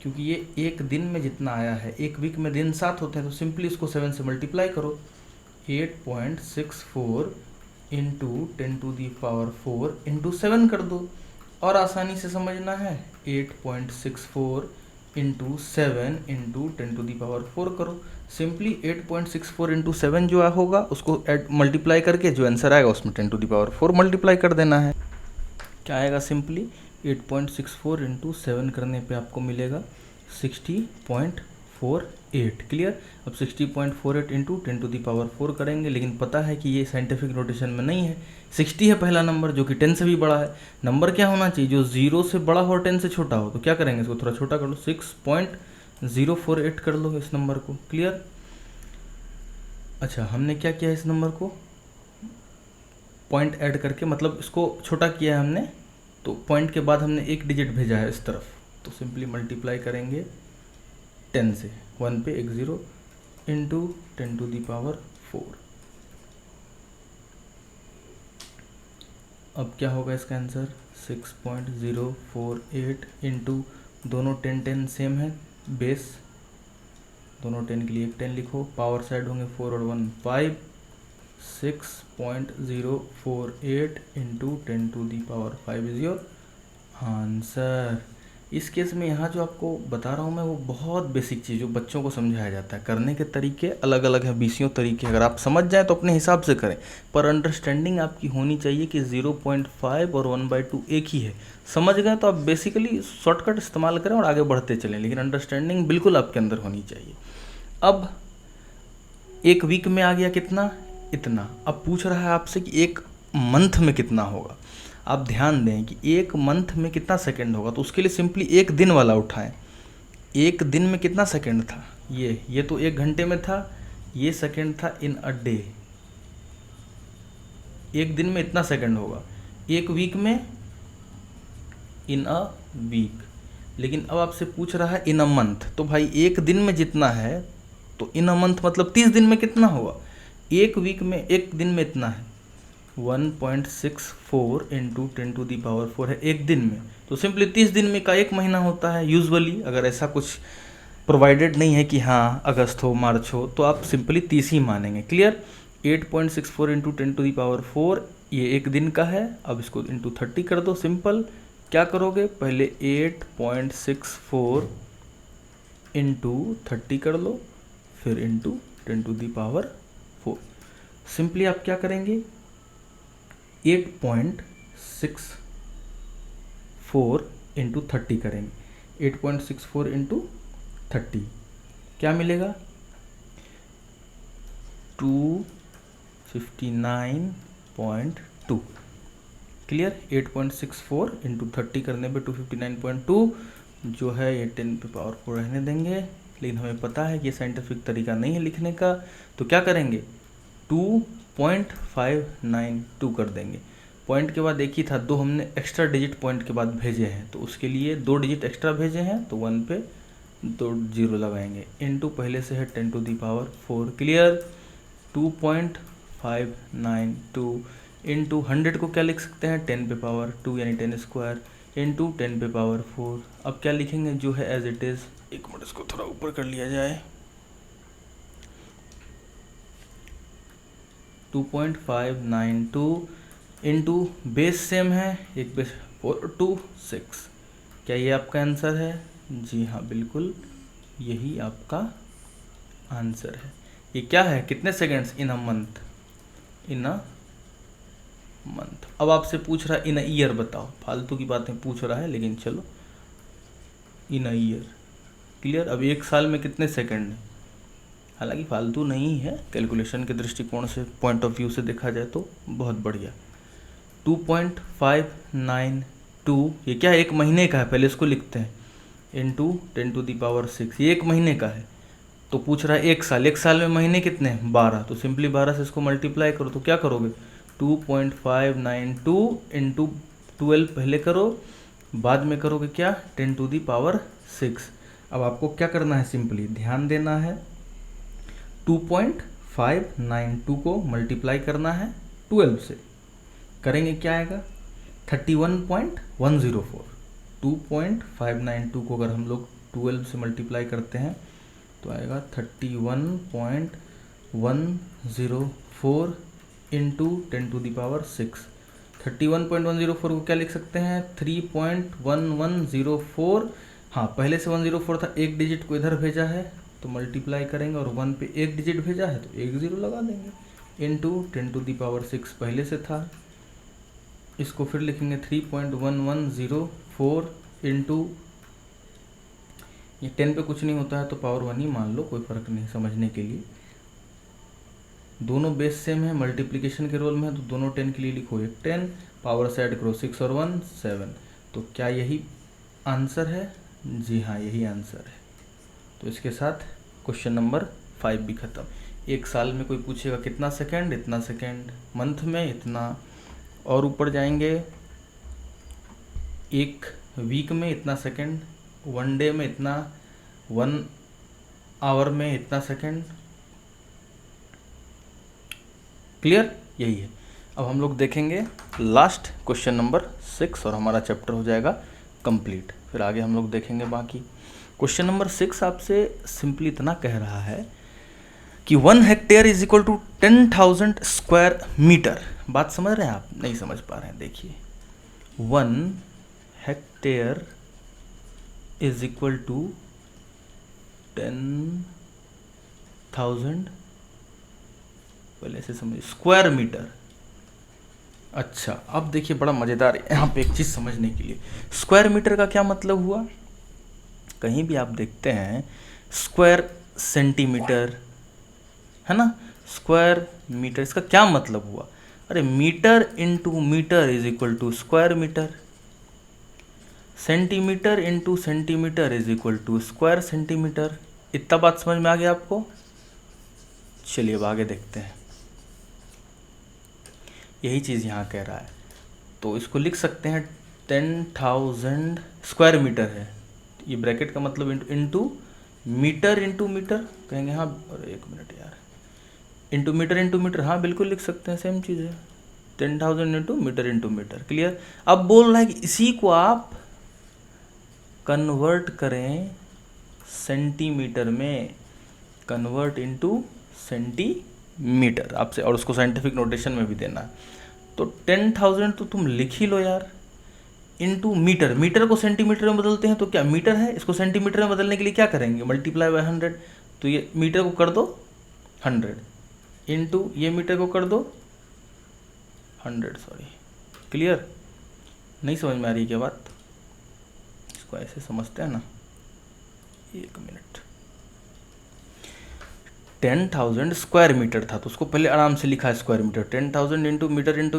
क्योंकि ये एक दिन में जितना आया है, एक वीक में दिन 7 होते हैं, तो सिंपली इसको 7 से मल्टीप्लाई करो, 8.64 इंटू 10⁻⁴ इंटू 7 कर दो, और आसानी से समझना है, 8.64 इंटू 7 इंटू 10⁻⁴ करो। सिंपली 8.64 इंटू 7 जो होगा उसको मल्टीप्लाई करके जो आंसर आएगा उसमें 10⁻⁴ मल्टीप्लाई कर देना है। क्या आएगा? सिंपली 8.64 इंटू 7 करने पे आपको मिलेगा 60.48। क्लियर? अब 60.48 इंटू 10⁻⁴ करेंगे, लेकिन पता है कि ये साइंटिफिक नोटेशन में नहीं है। 60 है पहला नंबर, जो कि 10 से भी बड़ा है। नंबर क्या होना चाहिए? जो 0 से बड़ा हो और 10 से छोटा हो। तो क्या करेंगे? इसको थोड़ा छोटा कर लो, 6.048 कर लो इस नंबर को। क्लियर? अच्छा, हमने क्या किया, इस नंबर को पॉइंट ऐड करके, मतलब इसको छोटा किया है हमने, तो पॉइंट के बाद हमने एक डिजिट भेजा है इस तरफ, तो सिंपली मल्टीप्लाई करेंगे 10 से, 1 पे 1 0 इंटू 10⁻⁴। अब क्या होगा इसका आंसर? 6.048 इंटू, दोनों 10 10 सेम है, बेस दोनों 10 के लिए एक 10 लिखो, पावर साइड होंगे 4 और 1 5, 6.048 इंटू 10⁻⁵ इज योर आंसर। इस केस में यहाँ जो आपको बता रहा हूँ मैं, वो बहुत बेसिक चीज़ जो बच्चों को समझाया जाता है। करने के तरीके अलग अलग हैं, 20 तरीके। अगर आप समझ जाएँ तो अपने हिसाब से करें, पर अंडरस्टैंडिंग आपकी होनी चाहिए कि 0.5 और 1/2 एक ही है। समझ गए तो आप बेसिकली शॉर्टकट इस्तेमाल करें और आगे बढ़ते चलें, लेकिन अंडरस्टैंडिंग बिल्कुल आपके अंदर होनी चाहिए। अब एक वीक में आ गया कितना? इतना। अब पूछ रहा है आपसे कि एक मंथ में कितना होगा। आप ध्यान दें कि एक मंथ में कितना सेकंड होगा, तो उसके लिए सिंपली एक दिन वाला उठाएं। एक दिन में कितना सेकंड था, ये तो 1 घंटे में था, ये सेकंड था इन अ डे। एक दिन में इतना सेकंड होगा, एक वीक में इन अ वीक। लेकिन अब आपसे पूछ रहा है इन अ मंथ, तो भाई एक दिन में जितना है तो इन अ मंथ मतलब 30 दिन में कितना होगा, एक वीक में एक दिन में इतना है 1.64 इंटू 10⁴ है एक दिन में। तो सिंपली 30 दिन में का एक महीना होता है यूजुअली। अगर ऐसा कुछ प्रोवाइडेड नहीं है कि हाँ अगस्त हो मार्च हो, तो आप सिंपली 30 ही मानेंगे। क्लियर। 8.64 इंटू 10⁴ ये एक दिन का है। अब इसको इंटू 30 कर दो। सिंपल क्या करोगे, पहले 8.64 इंटू 30 कर लो, फिर इंटू 10⁴। सिंपली आप क्या करेंगे, 8.64 इंटू 30 करेंगे। 8.64 इंटू 30 क्या मिलेगा, 259.2। क्लियर। 8.64 इंटू 30 करने पे 259.2 जो है ये 10⁴ रहने देंगे, लेकिन हमें पता है कि ये साइंटिफिक तरीका नहीं है लिखने का, तो क्या करेंगे 2.592 कर देंगे। पॉइंट के बाद एक ही था, दो हमने एक्स्ट्रा डिजिट पॉइंट के बाद भेजे हैं, तो उसके लिए 2 डिजिट एक्स्ट्रा भेजे हैं, तो 1 पे 2 0 लगाएंगे। इंटू पहले से है 10⁴। क्लियर। 2.592 इंटू 100 को क्या लिख सकते हैं 10⁻² यानी 10² इंटू 10⁴। अब क्या लिखेंगे जो है एज इट इज़। एक मिनट इसको थोड़ा ऊपर कर लिया जाए। 2.592 इंटू बेस सेम है, एक बेस 426। क्या ये आपका आंसर है? जी हाँ बिल्कुल, यही आपका आंसर है। ये क्या है, कितने seconds in a month, in a month. अब आपसे पूछ रहा है इन अ ईयर बताओ, फालतू की बातें पूछ रहा है लेकिन चलो इन अ ईयर। क्लियर। अब एक साल में कितने सेकंड हैं, हालांकि फालतू नहीं है, कैलकुलेशन के दृष्टिकोण से पॉइंट ऑफ व्यू से देखा जाए तो बहुत बढ़िया। 2.592 ये क्या है, एक महीने का है, पहले इसको लिखते हैं, इंटू 10⁻⁶ ये एक महीने का है। तो पूछ रहा है एक साल, एक साल में महीने कितने हैं 12, तो सिंपली 12 से इसको मल्टीप्लाई करो, तो क्या करोगे 2.592 इंटू 12 पहले करो, बाद में करोगे क्या 10⁻⁶। अब आपको क्या करना है, सिंपली ध्यान देना है, 2.592 को मल्टीप्लाई करना है 12 से, करेंगे क्या आएगा 31.104। 2.592 को अगर हम लोग 12 से मल्टीप्लाई करते हैं तो आएगा 31.104 इंटू 10⁻⁶। 31.104 को क्या लिख सकते हैं 3.1104। हाँ पहले से 104 था, एक डिजिट को इधर भेजा है तो मल्टीप्लाई करेंगे, और 1 पे एक डिजिट भेजा है तो एक 0 लगा देंगे, इंटू 10⁻⁶ पहले से था, इसको फिर लिखेंगे 3.1104 इंटू, ये 10 पे कुछ नहीं होता है तो पावर 1 ही मान लो, कोई फ़र्क नहीं समझने के लिए। दोनों बेस सेम है, मल्टीप्लिकेशन के रोल में है, तो दोनों 10 के लिए लिखो, एक 10 पावर से ऐड करो 6 और 1 7। तो क्या यही आंसर है? जी हाँ यही आंसर है। तो इसके साथ क्वेश्चन नंबर 5 भी ख़त्म। एक साल में कोई पूछेगा कितना सेकंड, इतना सेकंड, मंथ में इतना, और ऊपर जाएंगे एक वीक में इतना सेकंड, 1 डे में इतना, 1 आवर में इतना सेकंड। क्लियर, यही है। अब हम लोग देखेंगे लास्ट क्वेश्चन नंबर 6 और हमारा चैप्टर हो जाएगा कंप्लीट, फिर आगे हम लोग देखेंगे बाकी। क्वेश्चन नंबर 6 आपसे सिंपली इतना कह रहा है कि 1 hectare is equal to 10,000 square metre. बात समझ रहे हैं आप? नहीं समझ पा रहे हैं, देखिए 1 हेक्टेयर इज इक्वल टू 10,000, पहले से समझिए, स्क्वायर मीटर। अच्छा अब देखिए बड़ा मज़ेदार है यहाँ पे एक चीज़ समझने के लिए, स्क्वायर मीटर का क्या मतलब हुआ। कहीं भी आप देखते हैं स्क्वायर सेंटीमीटर है ना, स्क्वायर मीटर, इसका क्या मतलब हुआ। अरे metre into metre is equal to square metre, centimetre into centimetre is equal to square centimetre. इतना बात समझ में आ गया आपको? चलिए अब आगे देखते हैं। यही चीज़ यहाँ कह रहा है, तो इसको लिख सकते हैं 10,000 स्क्वायर मीटर है, ये ब्रैकेट का मतलब इंटू मीटर कहेंगे। हाँ अरे एक मिनट यार, इंटू मीटर, हाँ बिल्कुल लिख सकते हैं, सेम चीज़ है। 10,000 इंटू मीटर। क्लियर? अब बोल रहा है कि इसी को आप कन्वर्ट करें सेंटीमीटर में, कन्वर्ट इंटू सेंटीमीटर आपसे, और उसको साइंटिफिक नोटेशन में भी देना है। तो 10,000 तो तुम लिख ही लो यार, इंटू मीटर, मीटर को सेंटीमीटर में बदलते हैं तो क्या मीटर है, इसको सेंटीमीटर में बदलने के लिए क्या करेंगे, मल्टीप्लाई बाय 100। तो ये मीटर को कर दो 100 इंटू ये मीटर को कर दो 100, सॉरी। क्लियर? नहीं समझ में आ रही क्या बात? इसको ऐसे समझते हैं ना, एक मिनट। 10,000 स्क्वायर मीटर था तो उसको पहले आराम से लिखा है स्क्वायर मीटर, 10,000 इंटू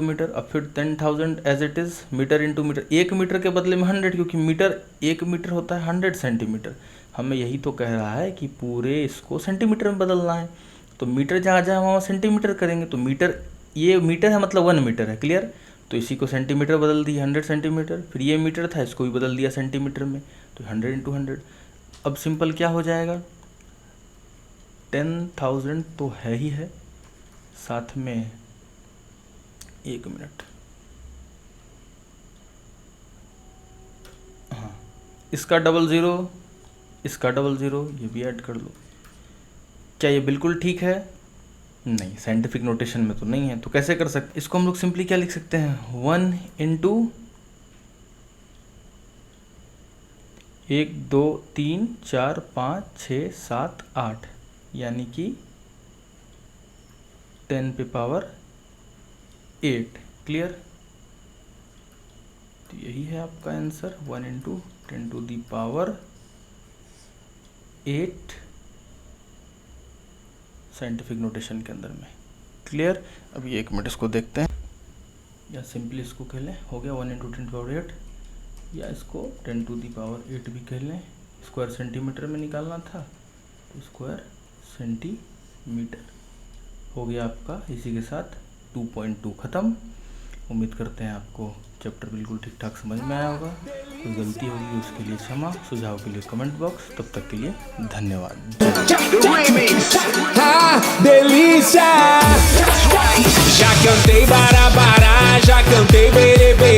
मीटर, अब फिर 10,000 as it is metre into metre, एक मीटर के बदले में 100, क्योंकि मीटर एक मीटर होता है 100 सेंटीमीटर। हमें यही तो कह रहा है कि पूरे इसको सेंटीमीटर में बदलना है, तो मीटर जहाँ जहाँ वहाँ सेंटीमीटर करेंगे। तो मीटर, ये मीटर है मतलब 1 मीटर है। क्लियर? तो इसी को सेंटीमीटर बदल दी 100 सेंटीमीटर, फिर ये मीटर था इसको भी बदल दिया सेंटीमीटर में, तो 100 इंटू 100। अब सिंपल क्या हो जाएगा, 10,000 तो है ही है, साथ में एक मिनट, हाँ इसका 00, इसका 00, ये भी ऐड कर लो। क्या ये बिल्कुल ठीक है? नहीं, साइंटिफिक नोटेशन में तो नहीं है। तो कैसे कर सकते इसको? हम लोग सिंपली क्या लिख सकते हैं, 1 इंटू 1 2 3 4 5 6 7 8, यानी कि 10 पे पावर 8। क्लियर? तो यही है आपका answer, 1 into 10 to the power 8 scientific notation के अंदर में। क्लियर? अभी एक मिनट इसको देखते हैं, या सिंपली इसको कह लें, हो गया 1 इंटू 10 पावर 8, या इसको 10 टू दी पावर 8 भी कह लें। स्क्वायर सेंटीमीटर में निकालना था तो स्क्वायर सेंटीमीटर हो गया आपका। इसी के साथ 2.2 ख़त्म। उम्मीद करते हैं आपको चैप्टर बिल्कुल ठीक ठाक समझ में आया होगा। कोई गलती होगी उसके लिए क्षमा, सुझाव के लिए कमेंट बॉक्स। तब तक के लिए धन्यवाद। Delícia! Já cantei barabara, já cantei berebe.